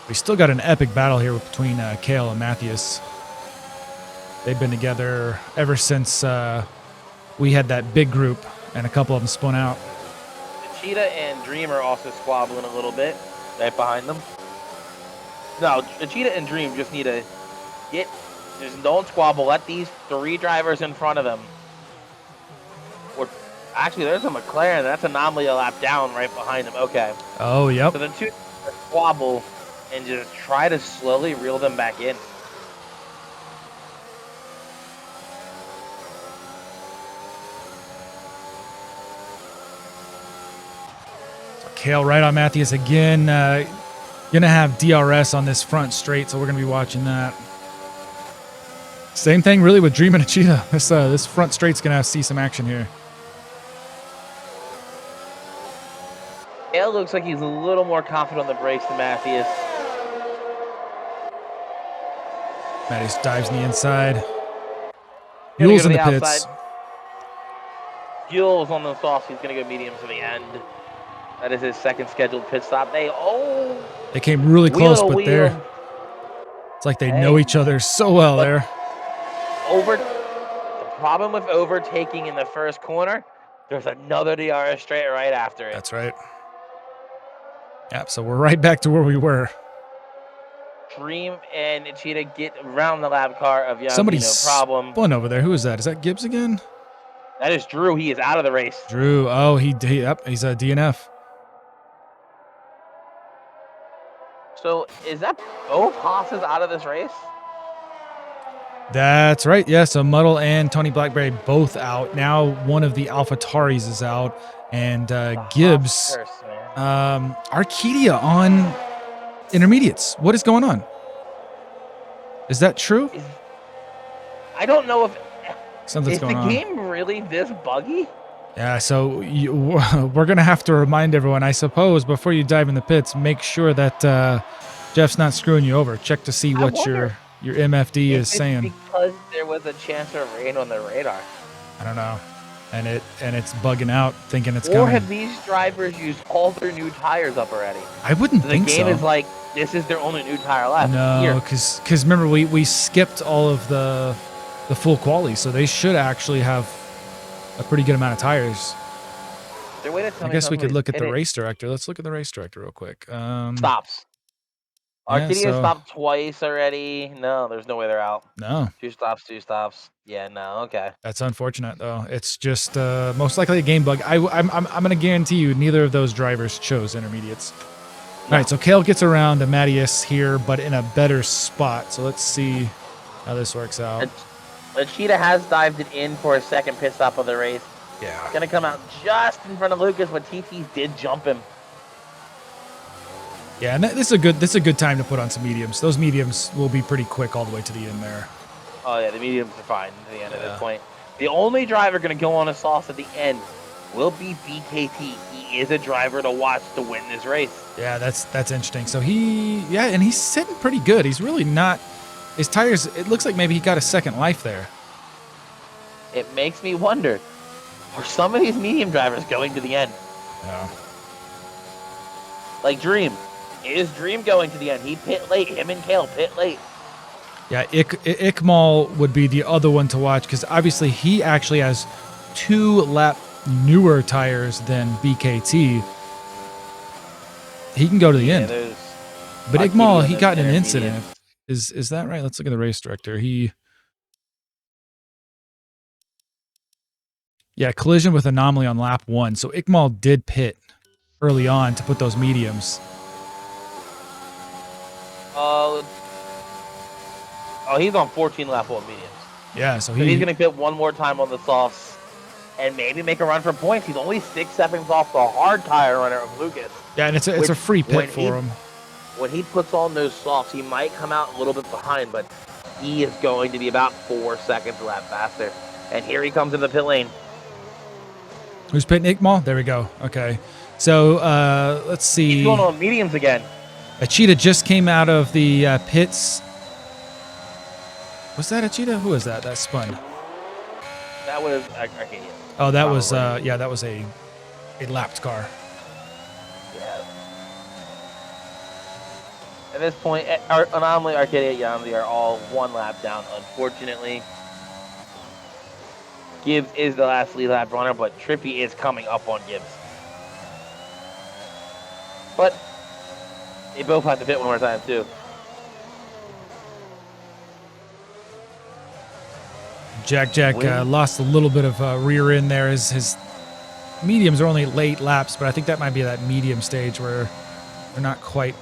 We still got an epic battle here between Kale and Mathias. They've been together ever since we had that big group, and a couple of them spun out. Echida and Dream are also squabbling a little bit right behind them. No, Echida and Dream just need to just don't squabble. Let these 3 drivers in front of them. Actually, there's a McLaren. That's anomaly a lap down right behind them. Okay. Oh, yep. So the 2 squabble and just try to slowly reel them back in. So Kale right on Mathias again. Gonna have DRS on this front straight, so we're gonna be watching that. Same thing really with Dream and Echida. This front straight's gonna see some action here. Kale looks like he's a little more confident on the brakes than Mathias. Mathias dives in the inside. Buell's in the pits. Buell's on the softs. He's going to go medium to the end. That is his second scheduled pit stop. They came really close, but it's like they know each other so well there. The problem with overtaking in the first corner, there's another DRS straight right after it. That's right. Yep, so we're right back to where we were. Dream and Echida get around the lap car of Young. Somebody's no problem. Spun over there. Who is that? Is that Gibbs again? That is Drew. He is out of the race. Drew. Oh, he's a DNF. So is that both Haas's out of this race? That's right. Yeah, so Muddle and Tony Blackberry both out. Now one of the AlphaTauris is out. And Gibbs, Arcadia on intermediates. What is going on? Is that true? I don't know if something's going on. Is the game really this buggy? Yeah, so we're going to have to remind everyone, I suppose, before you dive in the pits, make sure that Jeff's not screwing you over. Check to see what your MFD is saying. Because there was a chance of rain on the radar. I don't know. And it's bugging out, thinking it's coming. Or have these drivers used all their new tires up already? I wouldn't think so. The game is like, this is their only new tire left. No, because remember, we skipped all of the full quali, so they should actually have a pretty good amount of tires. I guess we could look at the race director. Let's look at the race director real quick. Stops. Yeah, Arcadia so stopped twice already. No, there's no way they're out. no, 2 stops, 2 stops. Yeah, no, okay. that's unfortunate though. It's just most likely a game bug. I'm going to guarantee you neither of those drivers chose intermediates. All right, so Kale gets around to Mattias here, but in a better spot. So let's see how this works out. Cheetah has dived it in for a second pit stop of the race. Yeah. Gonna come out just in front of Lucas, but TT did jump him. Yeah, and this is a good time to put on some mediums. Those mediums will be pretty quick all the way to the end there. Oh yeah, the mediums are fine to the end at this point. The only driver gonna go on a sauce at the end will be BKT. He is a driver to watch to win this race. Yeah, that's interesting. So and he's sitting pretty good. He's really not. His tires. It looks like maybe he got a second life there. It makes me wonder, are some of these medium drivers going to the end? Yeah. Like Dream. Is Dream going to the end? He pit late. Him and Kale pit late. Yeah, Ikmal would be the other one to watch because obviously he actually has 2 lap newer tires than BKT. He can go to the end. But Ikmal, he got in an incident. Is that right? Let's look at the race director. Yeah, collision with anomaly on lap 1. So Ikmal did pit early on to put those mediums. He's on 14 lap 1 mediums. Yeah, so he's going to pit one more time on the softs and maybe make a run for points. He's only 6 seconds off the hard tire runner of Lucas. Yeah, and it's a free pit for him. When he puts on those softs, he might come out a little bit behind, but he is going to be about 4 seconds a lap faster. And here he comes in the pit lane. Who's pitting Ikmal? There we go. Okay. So let's see. He's going on mediums again. Achita just came out of the pits. Was that Achita? Who was that? That spun. That was Arcadia. Oh, that was that was a lapped car. Yeah. At this point, Anomaly, Arcadia, Yanzi are all 1 lap down, unfortunately. Gibbs is the last lead lap runner, but Trippy is coming up on Gibbs. But they both have to pit one more time, too. Jack lost a little bit of rear end there. His mediums are only late laps, but I think that might be that medium stage where they're not quite.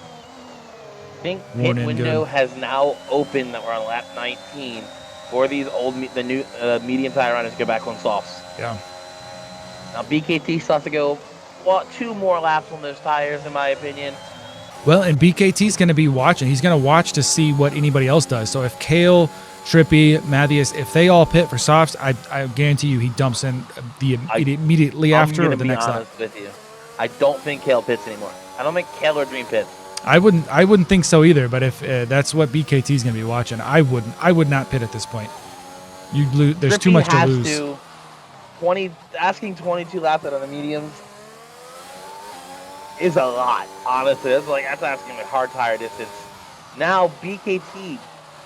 I think pit window has now opened that we're on lap 19 for these the new medium tire runners to go back on softs. Yeah. Now BKT still has to go 2 more laps on those tires, in my opinion. Well, and BKT's going to be watching. He's going to watch to see what anybody else does. So if Kale, Trippy, Mattias, if they all pit for softs, I guarantee you he dumps in immediately after or the next lap. I'm going to be honest with you. I don't think Kale pits anymore. I don't think Kale or Dream pits. I wouldn't think so either. But if that's what BKT's going to be watching, I would not pit at this point. You lose. There's Trippy too much to lose. Asking 22 laps out of the mediums is a lot, honestly. That's asking a hard tire distance. Now BKT.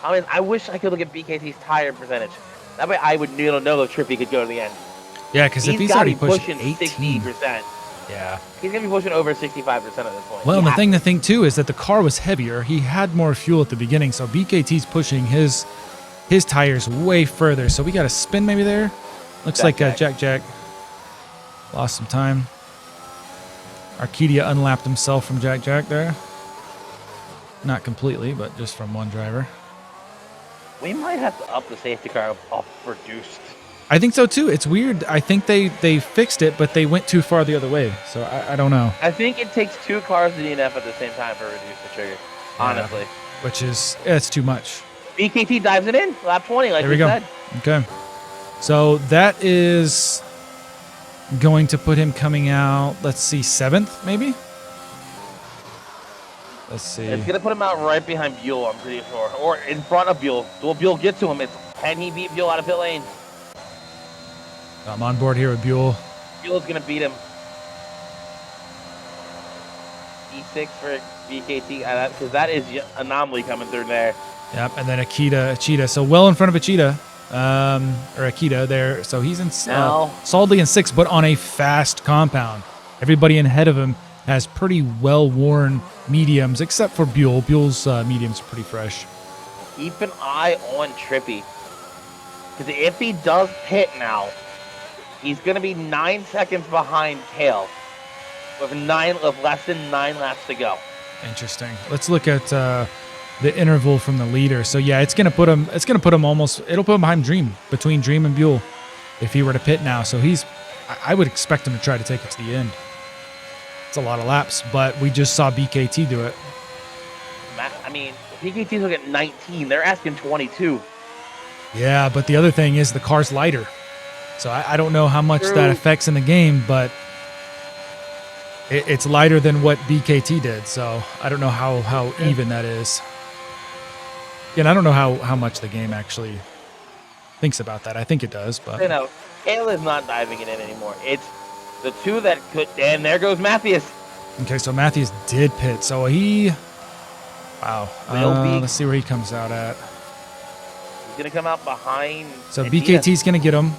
I mean, I wish I could look at BKT's tire percentage. That way, I would know if Trippy could go to the end. Yeah, because if he's already pushing 60%. Yeah. He's going to be pushing over 65% at this point. Well, and the thing too is that the car was heavier. He had more fuel at the beginning, so BKT's pushing his tires way further. So we got a spin maybe there. Looks like Jack lost some time. Arcadia unlapped himself from Jack there. Not completely, but just from one driver. We might have to up the safety car off reduced. I think so too. It's weird. I think they fixed it, but they went too far the other way. So I don't know. I think it takes 2 cars to DNF at the same time for reduce the trigger. Honestly. Which is it's too much. BKT dives it in, lap 20, like we said. Okay. So that is going to put him coming out, let's see, 7th maybe? Let's see. It's going to put him out right behind Buell, I'm pretty sure. Or in front of Buell. Will Buell get to him? Can he beat Buell out of pit lane? I'm on board here with Buell. Buell's going to beat him. E6 for BKT, because that is Anomaly coming through there. Yep, and then Achita. So well in front of Achita. Or Akita there. So he's in solidly in 6th, but on a fast compound. Everybody ahead of him has pretty well-worn mediums, except for Buell. Buell's mediums are pretty fresh. Keep an eye on Trippy. Because if he does pit now, he's going to be 9 seconds behind Kale with less than 9 laps to go. Interesting. Let's look at the interval from the leader. So yeah, it's gonna put him. It's gonna put him almost. It'll put him behind Dream, between Dream and Buell, if he were to pit now. So I would expect him to try to take it to the end. It's a lot of laps, but we just saw BKT do it. I mean, BKT's looking at 19. They're asking 22. Yeah, but the other thing is the car's lighter. So I don't know how much True. that affects in the game, but it's lighter than what BKT did. So I don't know how even that is. And I don't know how much the game actually thinks about that. I think it does, but You know, Kale is not diving it in anymore. It's the two that could. And there goes Mathias. okay. So Matthews did pit. So wow. Let's see where he comes out at. He's going to come out behind. So Cheetah. BKT's gonna get him.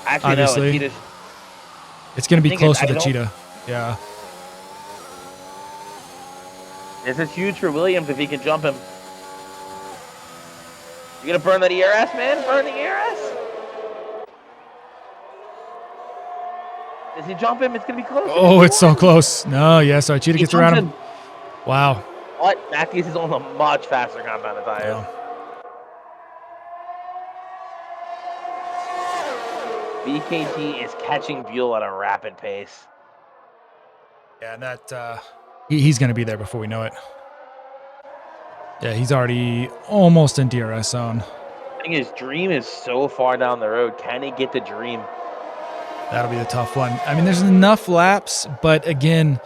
Actually, obviously. no. Cheetah's, It's gonna be thing close is, with I the don't- Cheetah. Yeah. This is huge for Williams if he can jump him. You gonna burn that ERS, man? Burn the ERS. Does he jump him? It's gonna be close. Oh, it's so close. No, yeah. So Cheetah gets around him. Wow. What? Matthews is on a much faster compound of tires. Yeah. BKT is catching Buell at a rapid pace. Yeah, and that he's going to be there before we know it. Yeah, he's already almost in DRS zone. I think his Dream is so far down the road. Can he get the Dream? That'll be the tough one. I mean, there's enough laps, but again,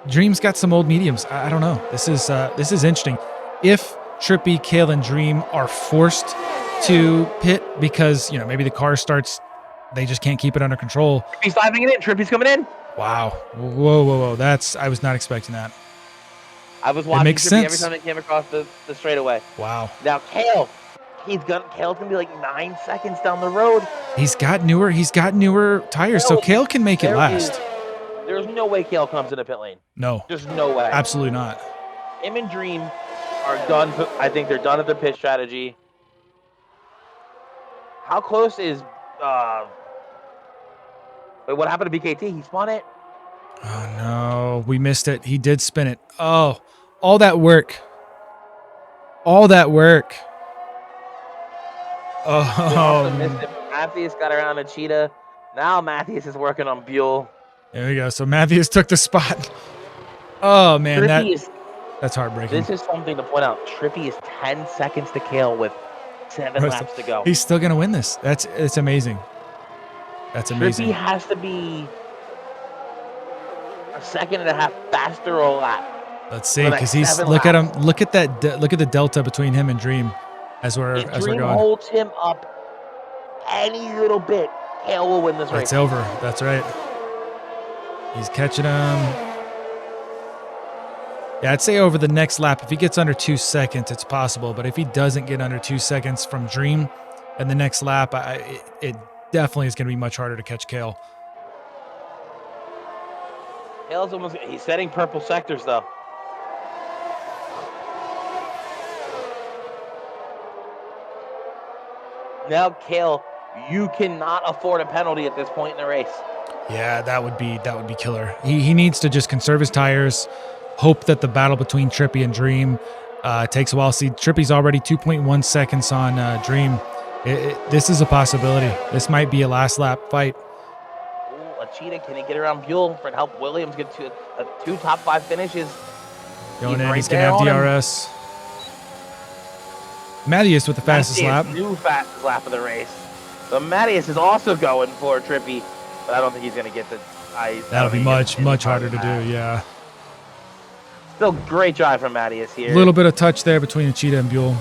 Dream's got some old mediums. I don't know. This is interesting. If Trippy, Kale, and Dream are forced to pit because maybe the car starts, they just can't keep it under control. He's diving it in. Trippy's coming in. Wow. Whoa. I was not expecting that. I was watching makes Trippy sense. every time it came across the straightaway. Wow. Now Kale, Kale's gonna be like 9 seconds down the road. He's got newer tires, so Kale can make it last. There's no way Kale comes in the pit lane. No. There's no way. Absolutely not. Him and Dream are done. I think they're done at their pit strategy. How close is wait, what happened to BKT? He spun it. Oh no, we missed it. He did spin it. Oh, all that work. Oh. Mathias got around a Cheetah. Now Mathias is working on Buell. There we go. So Matthews took the spot. Oh man, that's heartbreaking. This is something to point out. Trippy is 10 seconds to Kale with 7 laps to go. He's still gonna win this. It's amazing. That's amazing. Trippy has to be a second and a half faster a lap. Let's see, because he's look at him. Look at that. Look at the delta between him and Dream as we're Dream going. holds him up any little bit, Kale will win this race. It's over. That's right. He's catching him. Yeah, I'd say over the next lap, if he gets under 2 seconds, it's possible. But if he doesn't get under 2 seconds from Dream in the next lap, it definitely is going to be much harder to catch Kale. Kale's almost. He's setting purple sectors though. Now, Kale, you cannot afford a penalty at this point in the race. Yeah, that would be killer. He needs to just conserve his tires, hope that the battle between Trippy and Dream takes a while. See, Trippy's already 2.1 seconds on Dream. This is a possibility. This might be a last lap fight. Ooh, a Cheetah, can he get around Buell for help Williams get to two top 5 finishes? Going in, he's going to have DRS. Mathias with the fastest lap. New fastest lap of the race. So Mathias is also going for Trippy, but I don't think he's going to get the. That'll be much harder to do. Yeah. Still great drive from Mathias here. A little bit of touch there between the Cheetah and Buell.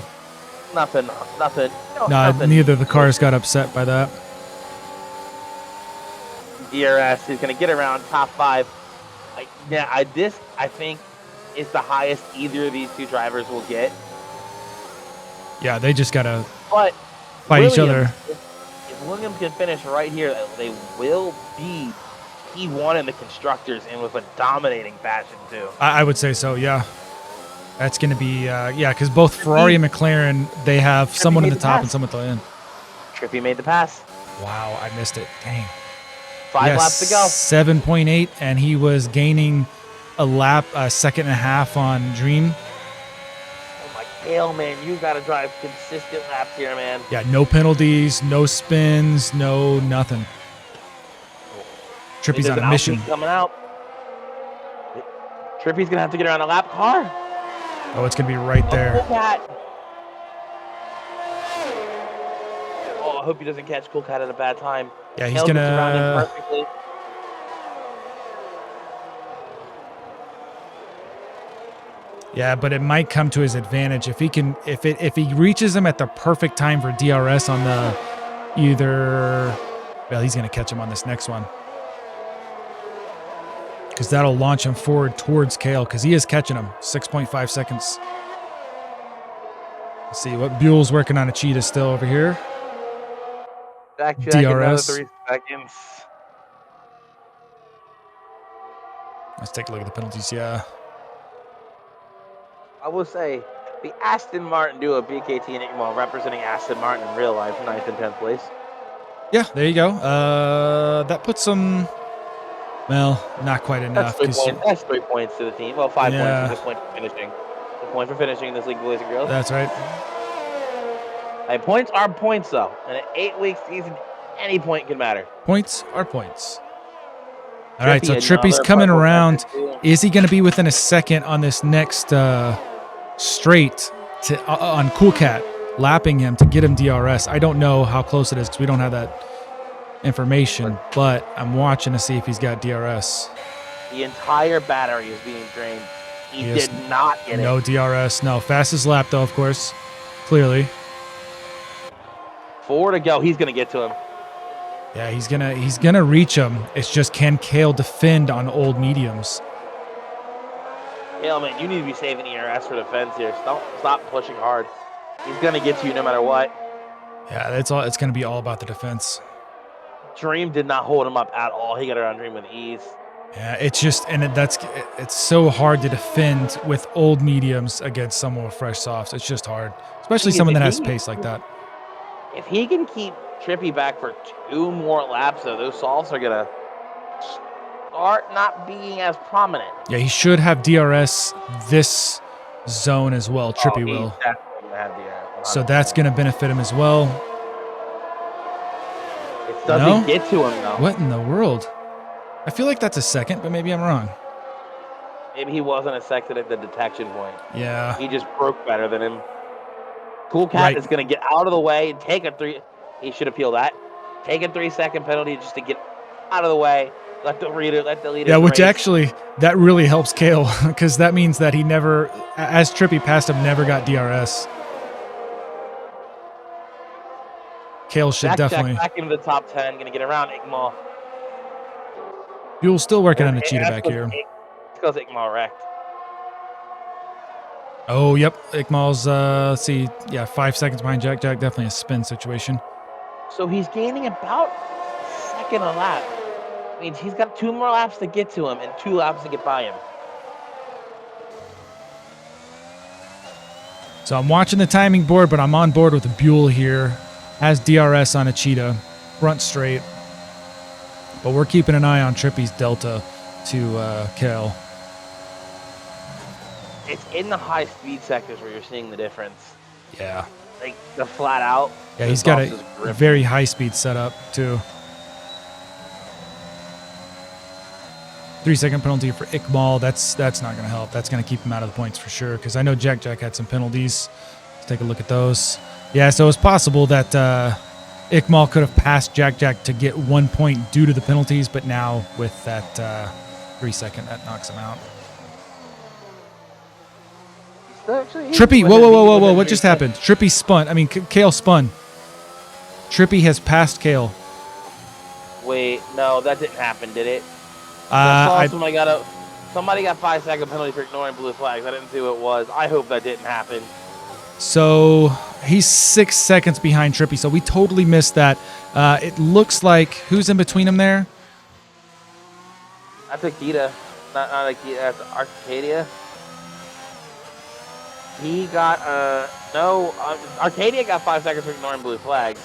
Nothing. No, nothing. neither of the cars got upset by that. DRS is going to get around top 5. This I think is the highest either of these two drivers will get. Yeah, they just gotta But fight each other. If Williams can finish right here, they will be he won in the constructors and with a dominating fashion too. I would say so, yeah. That's going to be, because both Ferrari and McLaren, they have someone at the top and someone at the end. Trippy made the pass. Wow, I missed it. Dang. 5 laps to go. 7.8, and he was gaining a second and a half on Dream. Oh my Kale, man, you got to drive consistent laps here, man. Yeah, no penalties, no spins, no nothing. Trippy's on a mission. Coming out. Trippy's gonna have to get around a lap car. Oh, it's gonna be right there. Cool Cat. Oh, I hope he doesn't catch Cool Cat at a bad time. Yeah, he's gonna. Around him perfectly. Yeah, but it might come to his advantage if he can. If he reaches him at the perfect time for DRS on the either. Well, he's gonna catch him on this next one. Because that'll launch him forward towards Kale, because he is catching him. 6.5 seconds. Let's see what Buell's working on a cheetah still over here. Jack, DRS. another 3 seconds. Let's take a look at the penalties. Yeah. I will say the Aston Martin duo, BKT and Iqbal, representing Aston Martin in real life, 9th and 10th place. Yeah, there you go. That puts them. Well, not quite enough. That's 3 points to the team. Well, 5 points is a point for finishing. A point for finishing in this league, boys and girls. That's right. Hey, points are points, though. In an 8-week season, any point can matter. Points are points. All right, so Trippy's coming around. Is he going to be within a second on this next straight on Cool Cat, lapping him to get him DRS? I don't know how close it is because we don't have that information, but I'm watching to see if he's got DRS. The entire battery is being drained. He did not get it. No DRS. No. Fastest lap, though, of course. Clearly. 4 to go. He's going to get to him. Yeah, he's gonna reach him. It's just, can Kale defend on old mediums? Kale, man, you need to be saving ERS for defense here. Stop pushing hard. He's going to get to you no matter what. Yeah, that's all. It's gonna be all about the defense. Dream did not hold him up at all. He got around Dream with ease. Yeah, it's just, and it's so hard to defend with old mediums against someone with fresh softs. It's just hard, especially someone that has pace like that. If he can keep Trippy back for 2 more laps, though, those softs are gonna start not being as prominent. Yeah, he should have DRS this zone as well. Trippy will. He's definitely gonna have DRS. So that's gonna benefit him as well. It doesn't get to him though. What in the world? I feel like that's a second, but maybe I'm wrong. Maybe he wasn't a second at the detection point. Yeah. He just broke better than him. Cool Cat is going to get out of the way and take a 3. He should appeal that. Take a 3-second penalty just to get out of the way. Let the leader. Yeah, which actually, that really helps Kale, because that means that he never, as Trippy passed him, never got DRS. Kale should definitely. Back into the top 10. Going to get around Iqbal. Buell's still working on the cheetah back here. Because Iqbal wrecked. Oh, yep. Iqbal's, let's see, 5 seconds behind Jack. Jack, definitely a spin situation. So he's gaining about a second a lap. Means he's got 2 more laps to get to him and 2 laps to get by him. So I'm watching the timing board, but I'm on board with the Buell here. Has DRS on a cheetah, front straight. But we're keeping an eye on Trippy's delta to Kale. It's in the high speed sectors where you're seeing the difference. Yeah. Like the flat out. Yeah, he's got a very high speed setup too. 3-second penalty for Iqbal. That's not going to help. That's going to keep him out of the points for sure. Because I know Jack had some penalties. Let's take a look at those. Yeah, so it's possible that Iqbal could have passed Jack to get 1 point due to the penalties, but now with that 3-second, that knocks him out. Trippy, whoa, what just happened? Trippy spun. I mean, Kale spun. Trippy has passed Kale. Wait, no, that didn't happen, did it? Somebody got 5-second penalty for ignoring blue flags. I didn't see what it was. I hope that didn't happen. So he's 6 seconds behind Trippy, so we totally missed that. It looks like, who's in between him there? That's Akita. Not Akita. That's Arcadia. He got no. Arcadia got 5 seconds for ignoring blue flags.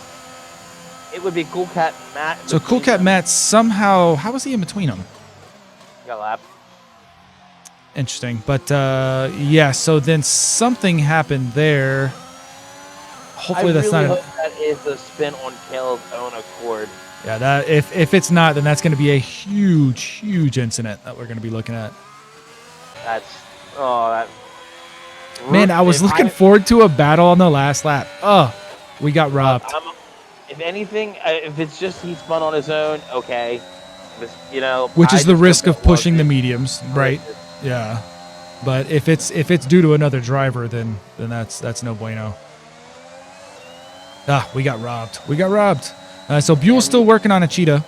It would be Cool Cat Matt. So Cool Cat Matt somehow, how was he in between them? Got lapped. Interesting. But yeah, so then something happened there. Hopefully that's I really not. hope that is a spin on Caleb's own accord. Yeah, that if it's not, then that's going to be a huge incident that we're going to be looking at. That. Man, I was looking forward to a battle on the last lap. Oh, we got robbed. If anything, if it's just he spun on his own, okay. Which is the risk of pushing the mediums, right? Yeah. But if it's due to another driver, then that's no bueno. We got robbed. We got robbed. So Buell's still working on a cheetah.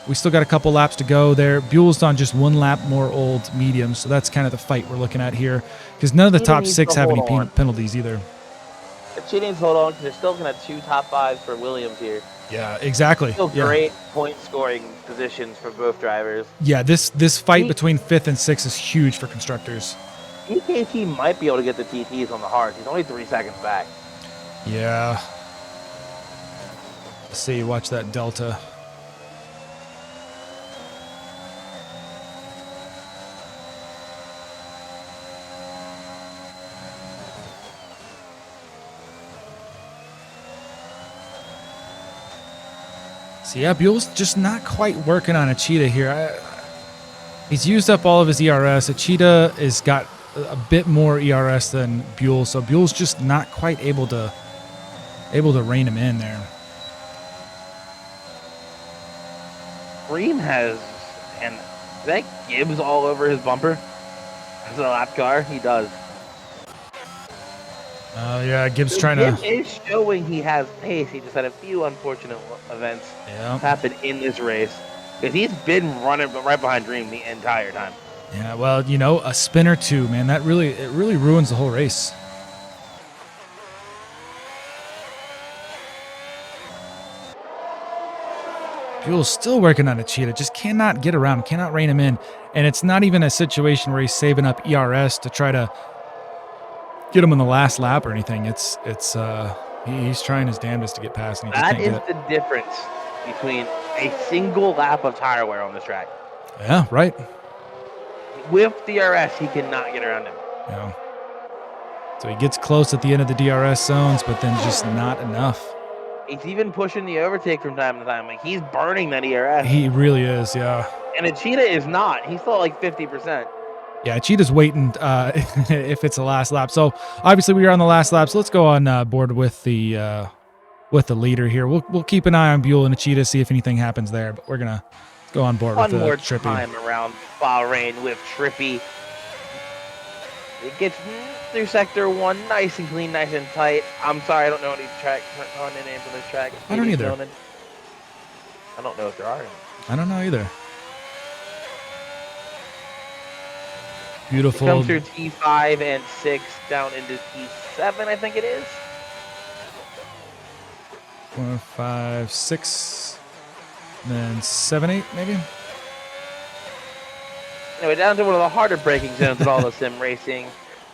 We still got a couple laps to go there. Buell's on just 1 lap more old medium, so that's kind of the fight we're looking at here. Because none of the top 6 have any penalties either. The cheetah needs to hold on because they're still going to have 2 top 5s for Williams here. Yeah, exactly. Still great point scoring positions for both drivers. Yeah, this fight between 5th and 6th is huge for constructors. EKT might be able to get the TTs on the hards. He's only 3 seconds back. Yeah. Let's see, watch that delta. So yeah, Buell's just not quite working on a cheetah here. He's used up all of his ERS. A cheetah has got a bit more ERS than Buell, so Buell's just not quite able to rein him in there. Ream has, and that Gibbs all over his bumper as a lap car. He does. Oh yeah, Gibbs trying to. Gibbs is showing he has pace. He just had a few unfortunate events happen in this race because he's been running right behind Dream the entire time. Yeah, well, a spin or two, man, it really ruins the whole race. Buell's still working on a cheetah, just cannot get around, cannot rein him in, and it's not even a situation where he's saving up ERS to try to get him on the last lap or anything. He's trying his damnedest to get past, and he just can't get it. That is the difference between a single lap of tire wear on this track. Yeah, right. With DRS, he cannot get around him. Yeah. So he gets close at the end of the DRS zones, but then just not enough. He's even pushing the overtake from time to time. Like, he's burning that ERS. He really is, yeah. And a cheetah is not. He's still like 50%. Yeah, Cheetah's waiting if it's the last lap. So obviously we are on the last lap. So let's go on board with the leader here. We'll keep an eye on Buell and Cheetah, see if anything happens there. But we're gonna go on board with more Trippy. Time around Bahrain with Trippy. It gets through sector 1, nice and clean, nice and tight. I'm sorry, I don't know any names on this track. I don't either. I don't know if there are any. I don't know either. Beautiful. It comes through T5 and 6 down into T7, I think it is. 4, 5, 6, and then 7, 8, maybe. Anyway, down to one of the harder braking zones in all the sim racing.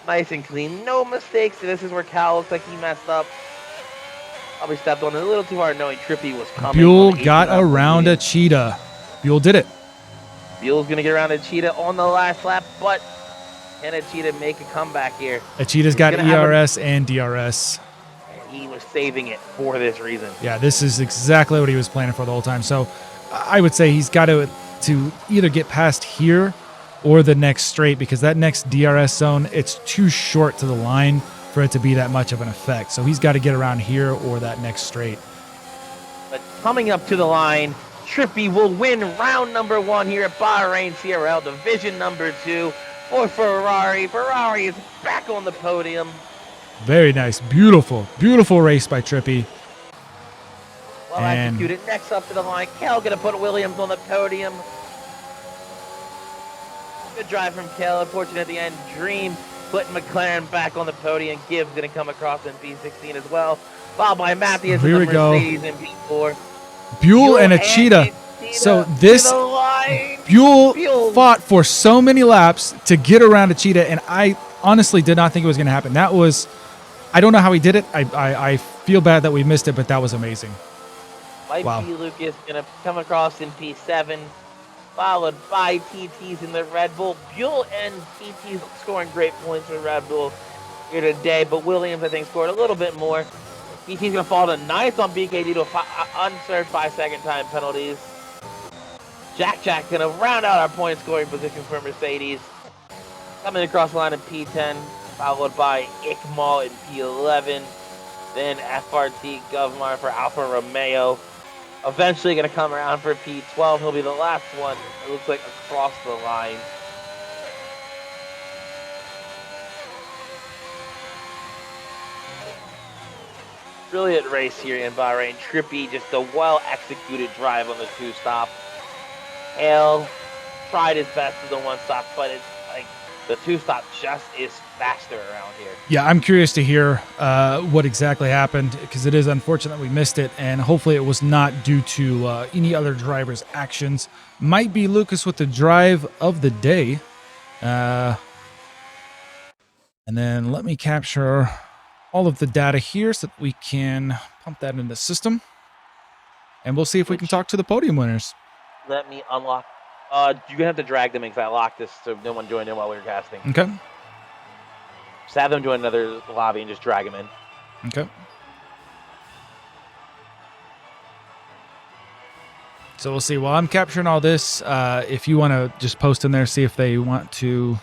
Nice and clean, no mistakes. This is where Cal looks like he messed up. Probably stepped on it a little too hard knowing Trippy was coming. Buell got around a cheetah. Buell did it. Buell's going to get around a cheetah on the last lap, but can a cheetah make a comeback here? A cheetah's got ERS and DRS. He was saving it for this reason. Yeah, this is exactly what he was planning for the whole time. So I would say he's got to either get past here or the next straight, because that next DRS zone, it's too short to the line for it to be that much of an effect. So he's got to get around here or that next straight. But coming up to the line, Trippy will win round number 1 here at Bahrain CRL Division number 2 for Ferrari. Ferrari is back on the podium. Very nice. Beautiful. Beautiful race by Trippy. Well executed. Next up to the line, Cal going to put Williams on the podium. Good drive from Cal. Unfortunate at the end. Dream putting McLaren back on the podium. Gibbs going to come across in P16 as well. Followed by Matthews in the Mercedes in P4. Buell and a cheetah. So Cheetah to this the line. Buell Buell. fought for so many laps to get around a Cheetah, and I honestly did not think it was going to happen. That was, I don't know how he did it. I feel bad that we missed it, but that was amazing. Might Wow. be Lucas gonna come across in P7, followed by TTs in the Red Bull. Buell and TTs scoring great points for Red Bull here today, but Williams, I think, scored a little bit more. TT's gonna fall to ninth on BK due to unserved 5-second time penalties. Jack gonna round out our point scoring position for Mercedes. Coming across the line in P10, followed by Ikmal in P11. Then FRT Govmar for Alfa Romeo. Eventually going to come around for P12. He'll be the last one, it looks like, across the line. Brilliant race here in Bahrain. Trippy, just a well-executed drive on the two-stop. Hale tried his best with the one-stop, but it's like the two-stop just is faster around here. Yeah, I'm curious to hear what exactly happened, because it is unfortunate we missed it, and hopefully it was not due to any other driver's actions. Might be Lucas with the drive of the day. And then let me capture all of the data here so that we can pump that into the system. And we'll see if we can talk to the podium winners. Let me unlock. You're going to have to drag them in because I locked this so no one joined in while we were casting. Okay. Just have them join another lobby and just drag them in. Okay. So we'll see. While I'm capturing all this, if you want to just post in there, see if they want to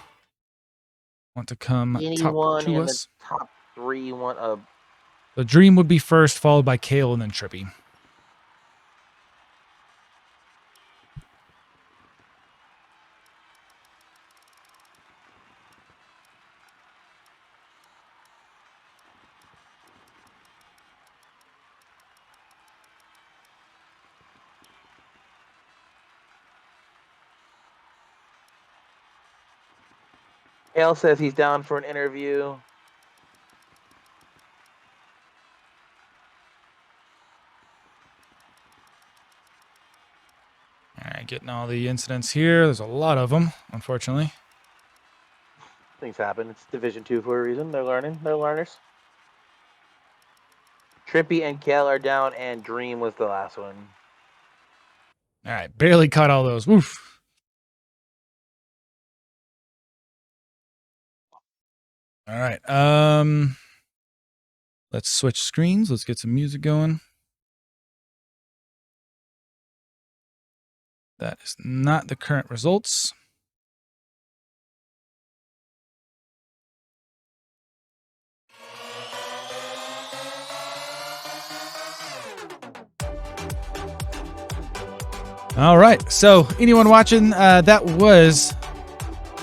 come Anyone talk to in us. the top 3 want a... The Dream would be first, followed by Kale, and then Trippy. Hale says he's down for an interview. All right, getting all the incidents here. There's a lot of them, unfortunately. Things happen. It's Division 2 for a reason. They're learning. They're learners. Trippy and Kale are down, and Dream was the last one. All right, barely caught all those. Woof. All right. Let's switch screens. Let's get some music going. That is not the current results. All right. So, anyone watching, that was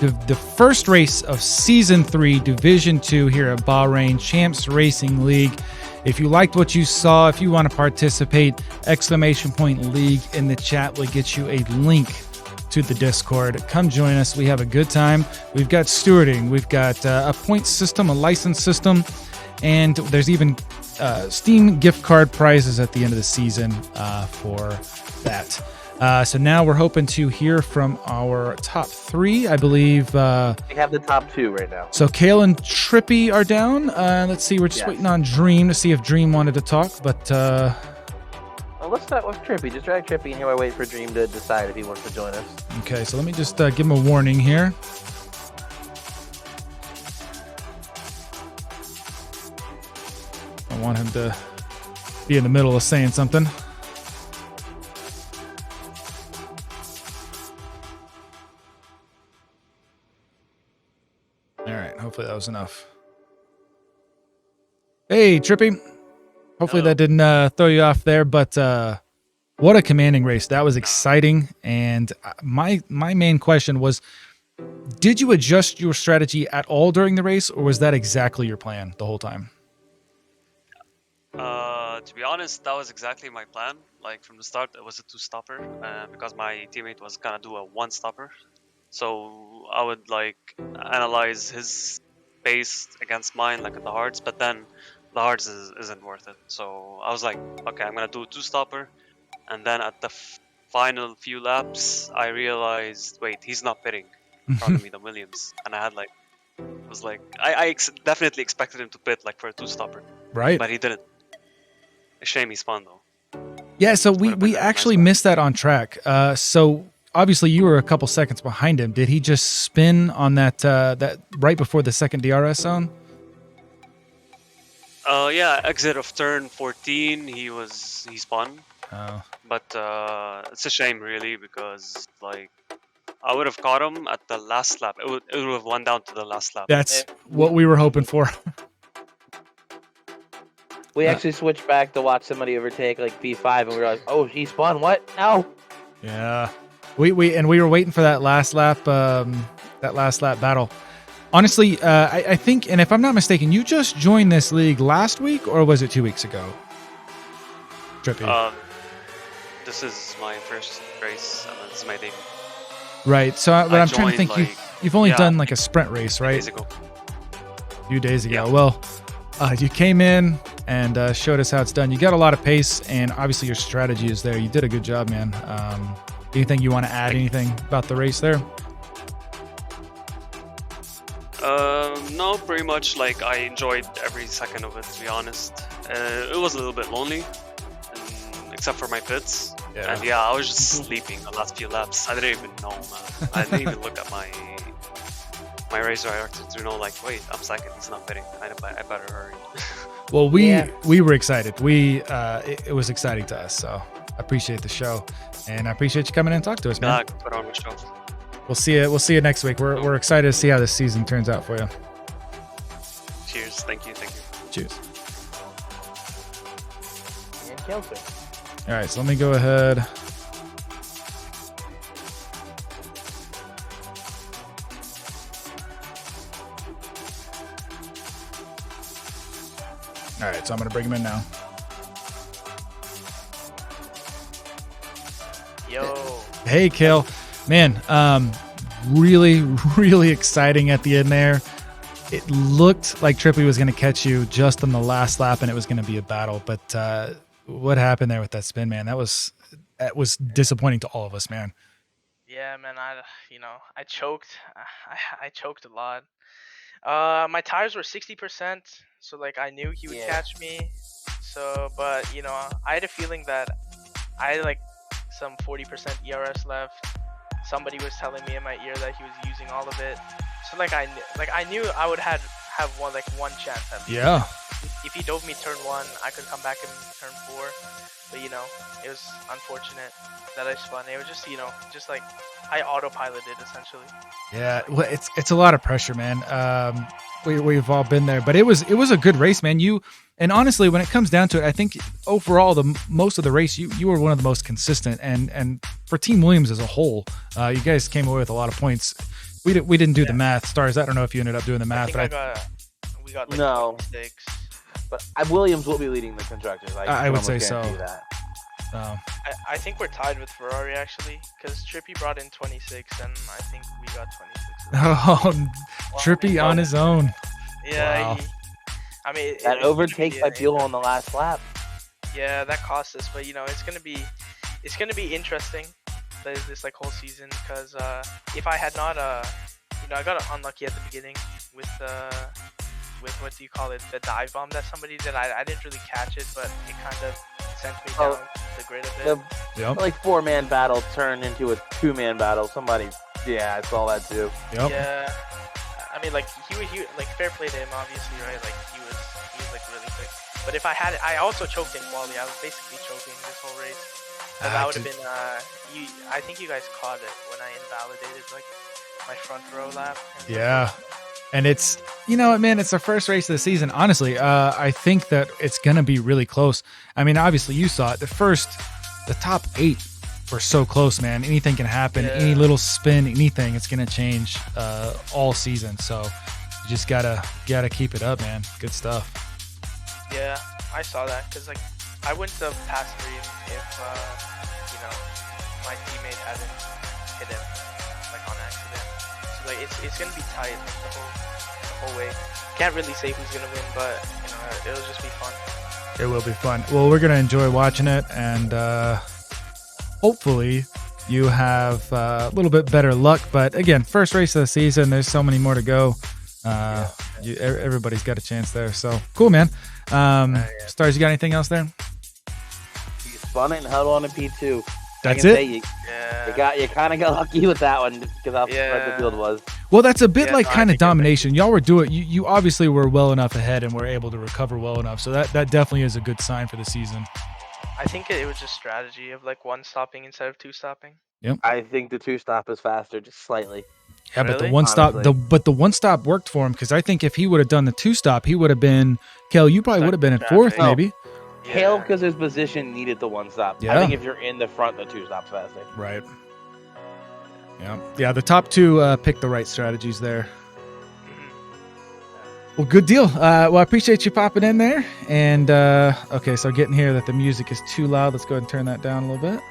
the first race of Season 3, Division 2 here at Bahrain Champs Racing League. If you liked what you saw, if you want to participate, !League in the chat will get you a link to the Discord. Come join us. We have a good time. We've got stewarding. We've got a point system, a license system, and there's even Steam gift card prizes at the end of the season for that. So now we're hoping to hear from our top 3, I believe. We have the top 2 right now. So Kale and Trippy are down. Let's see. We're just waiting on Dream to see if Dream wanted to talk. But well, let's start with Trippy. Just drag Trippy in here while I wait for Dream to decide if he wants to join us. Okay, so let me just give him a warning here. I want him to be in the middle of saying something. All right, hopefully that was enough. Hey, Trippy. Hopefully that didn't throw you off there, but what a commanding race. That was exciting. And my main question was, did you adjust your strategy at all during the race, or was that exactly your plan the whole time? To be honest, that was exactly my plan. Like from the start, it was a 2-stopper because my teammate was gonna do a 1-stopper. So I would like analyze his pace against mine, like at the hards, but then the hards isn't worth it. So I was like, okay, I'm gonna do a 2-stopper, and then at the final few laps, I realized, wait, he's not pitting in front of me, the Williams, and I had like, was like, definitely expected him to pit like for a 2-stopper, Right. but he didn't. A shame he spun though. Yeah, so Would've been we a actually nice missed that on track. So obviously you were a couple seconds behind him. Did he just spin on that right before the second DRS zone? Yeah, exit of turn 14, he spun, Oh. but it's a shame really because like I would have caught him at the last lap. It would have won down to the last lap. That's what we were hoping for. We actually switched back to watch somebody overtake like P5, and we realized, oh, he spun. What? No. Yeah, we were waiting for that last lap battle. Honestly, I think, and if I'm not mistaken, you just joined this league last week, or was it 2 weeks ago? Trippy. This is my first race, and this is my debut. Right. So, but I'm trying to think. Like, you've only done like a sprint race, right? A few days ago. Yeah. Well, you came in and showed us how it's done. You got a lot of pace, and obviously your strategy is there. You did a good job, man. Anything you want to add? Anything about the race there? No, pretty much. Like I enjoyed every second of it. To be honest, it was a little bit lonely, except for my pits. Yeah. And yeah, I was just sleeping the last few laps. I didn't even know, man. I didn't even look at my race director to know, like, wait, I'm second. He's not pitting. I better hurry. Well, we were excited. It was exciting to us. So I appreciate the show, and I appreciate you coming in and talk to us, man. Put on the show. We'll see you next week. We're excited to see how this season turns out for you. Cheers. Thank you. Cheers. And Kelsey. All right, so let me go ahead. All right, so I'm going to bring him in now. Yo. Hey, Kill. Man, really, really exciting at the end there. It looked like Trippy was going to catch you just on the last lap, and it was going to be a battle. But what happened there with that spin, man? That was disappointing to all of us, man. Yeah, man. I choked. I choked a lot. My tires were 60%, so like I knew he would catch me. So, but I had a feeling that I had like some 40% ERS left. Somebody was telling me in my ear that he was using all of it. So like I knew I would have one chance at least. Yeah. If he dove me turn 1, I could come back in turn 4. But it was unfortunate that I spun. It was just like I autopiloted essentially. Yeah, well, it's a lot of pressure, man. We've all been there, but it was a good race, man. And honestly, when it comes down to it, I think overall most of the race you were one of the most consistent, and for Team Williams as a whole, you guys came away with a lot of points. We didn't do the math, Stars. I don't know if you ended up doing the math, we got like No. 26. But Williams will be leading the constructors. I would say so. That. I think we're tied with Ferrari actually, because Trippy brought in 26, and I think we got 26. Oh, Trippy on his own. Yeah. Wow. That overtake by Buell on the last lap. Yeah, that cost us, but it's gonna be interesting. This like whole season, because if I had not I got unlucky at the beginning with what do you call it, the dive bomb that somebody did. I didn't really catch it, but it kind of sent me down the grid a bit. Yep. Like 4-man battle turned into a 2-man battle. I saw that too. Yep. Yeah, like he like fair play to him, obviously, right? Like he was like really quick. But if I had it, I also choked in quality. I was basically choking this whole race. And that would have been I think you guys caught it when I invalidated like my front row lap. Yeah. And it's, man, it's the first race of the season. Honestly, I think that it's going to be really close. I mean, obviously you saw it. The top 8 were so close, man. Anything can happen. Yeah. Any little spin, anything, it's going to change all season. So you just gotta keep it up, man. Good stuff. Yeah, I saw that because like I wouldn't have passed 3 if my teammate hadn't hit him like on accident. So like it's gonna be tight like, the whole way. Can't really say who's gonna win, but it'll just be fun. It will be fun. Well, we're going to enjoy watching it, and hopefully you have a little bit better luck. But again, first race of the season, there's so many more to go. Everybody's got a chance there. So cool, man. Stars, you got anything else there? You spun it and held on to P2. That's I it? can say you kind of got lucky with that one because how spread the field was. Well, that's a bit Yeah, like no, I kind of think you're right. domination. Y'all were doing. You obviously were well enough ahead and were able to recover well enough. So that definitely is a good sign for the season. I think it was just strategy of like one stopping instead of two stopping. I think the 2-stop is faster, just slightly. Yeah, but the Really? one stop, Honestly. the one stop worked for him because I think if he would have done the 2-stop, he would have been. Kel, you probably Stuck would have been in at fourth, traffic. maybe. Kale, Yeah. because his position needed the 1-stop. Yeah. I think if you're in the front, the 2-stop's faster. Right. Yeah. The top two picked the right strategies there. Mhm. Well, good deal. Well, I appreciate you popping in there. And okay, so getting here that the music is too loud. Let's go ahead and turn that down a little bit.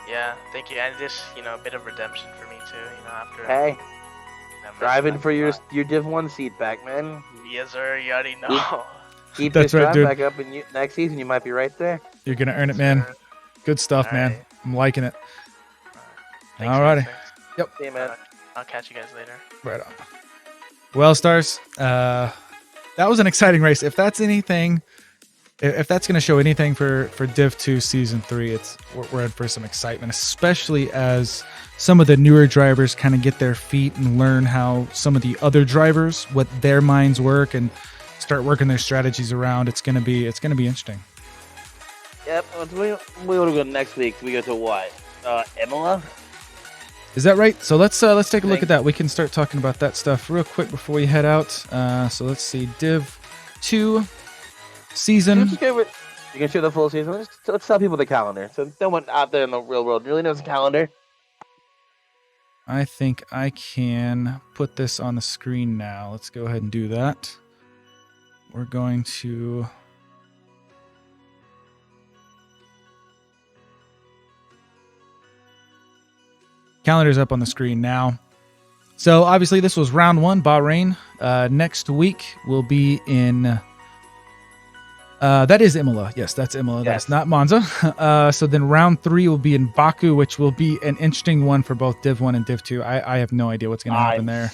Yeah, thank you. And this, a bit of redemption for me too. After Hey, messing driving up for your a lot. Div 1 seat back, man. Yes, sir. You already know. Keep That's this right, drive dude. back up, and next season you might be right there. You're gonna earn it, man. Sir. Good stuff, man. Alright. I'm liking it. Thanks, Alrighty. thanks. See you, man. I'll catch you guys later. Right on. Well, Stars, that was an exciting race. If that's anything, if that's going to show anything for Div 2 Season 3, we're in for some excitement, especially as some of the newer drivers kind of get their feet and learn how some of the other drivers, what their minds work, and start working their strategies around. It's going to be interesting. Yep. We want to go next week. We go to what? Imola? Is that right? So let's take a look at that. We can start talking about that stuff real quick before we head out. So let's see, Div 2 season. You can show the full season. Let's tell people the calendar. So no one out there in the real world really knows the calendar. I think I can put this on the screen now. Let's go ahead and do that. We're going to... Calendar's up on the screen now. So obviously this was round 1, Bahrain. Next week will be in... that is Imola. Yes, that's Imola. Yes. That's not Monza. So then round 3 will be in Baku, which will be an interesting one for both Div 1 and Div 2. I have no idea what's going to happen there.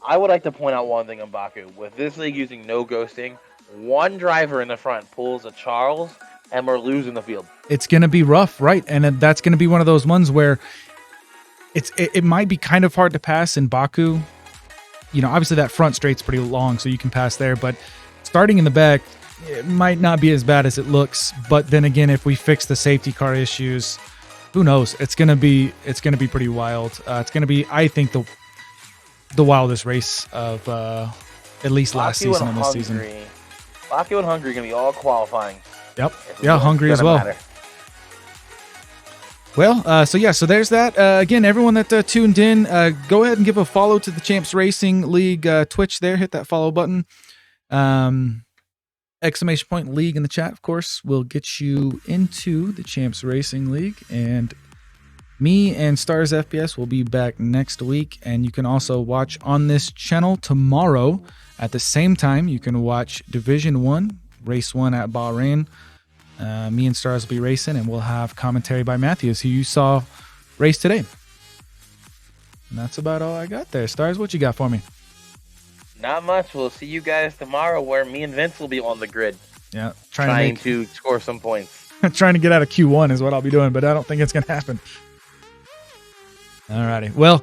I would like to point out one thing on Baku. With this league using no ghosting, one driver in the front pulls a Charles, and we're losing the field. It's going to be rough, right? And that's going to be one of those ones where it might be kind of hard to pass in Baku. Obviously that front straight's pretty long, so you can pass there. But starting in the back, it might not be as bad as it looks. But then again, if we fix the safety car issues, who knows? It's gonna be pretty wild. It's gonna be, I think, the wildest race of at least last Baku season and and this season. Baku and Hungary are going to be all qualifying. Yep. Yeah, Hungary as well. Matter. Well, so there's that. Again, everyone that tuned in, go ahead and give a follow to the Champs Racing League Twitch there. Hit that follow button. Exclamation point league in the chat, of course, will get you into the Champs Racing League. And me and Stars FPS will be back next week. And you can also watch on this channel tomorrow at the same time. You can watch Division 1, Race 1 at Bahrain. Me and Stars will be racing, and we'll have commentary by Matthews, who you saw race today. And that's about all I got there. Stars, what you got for me? Not much. We'll see you guys tomorrow, where me and Vince will be on the grid Yeah, trying to score some points. trying to get out of Q1 is what I'll be doing, but I don't think it's going to happen. Alrighty. Well,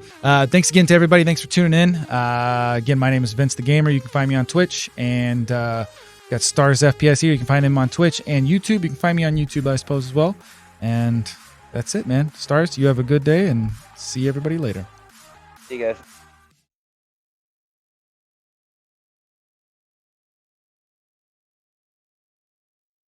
thanks again to everybody. Thanks for tuning in. Again, my name is Vince the Gamer. You can find me on Twitch, and got Stars FPS here. You can find him on Twitch and YouTube. You can find me on YouTube, I suppose, as well. And that's it, man. Stars, you have a good day, and see everybody later. See you guys.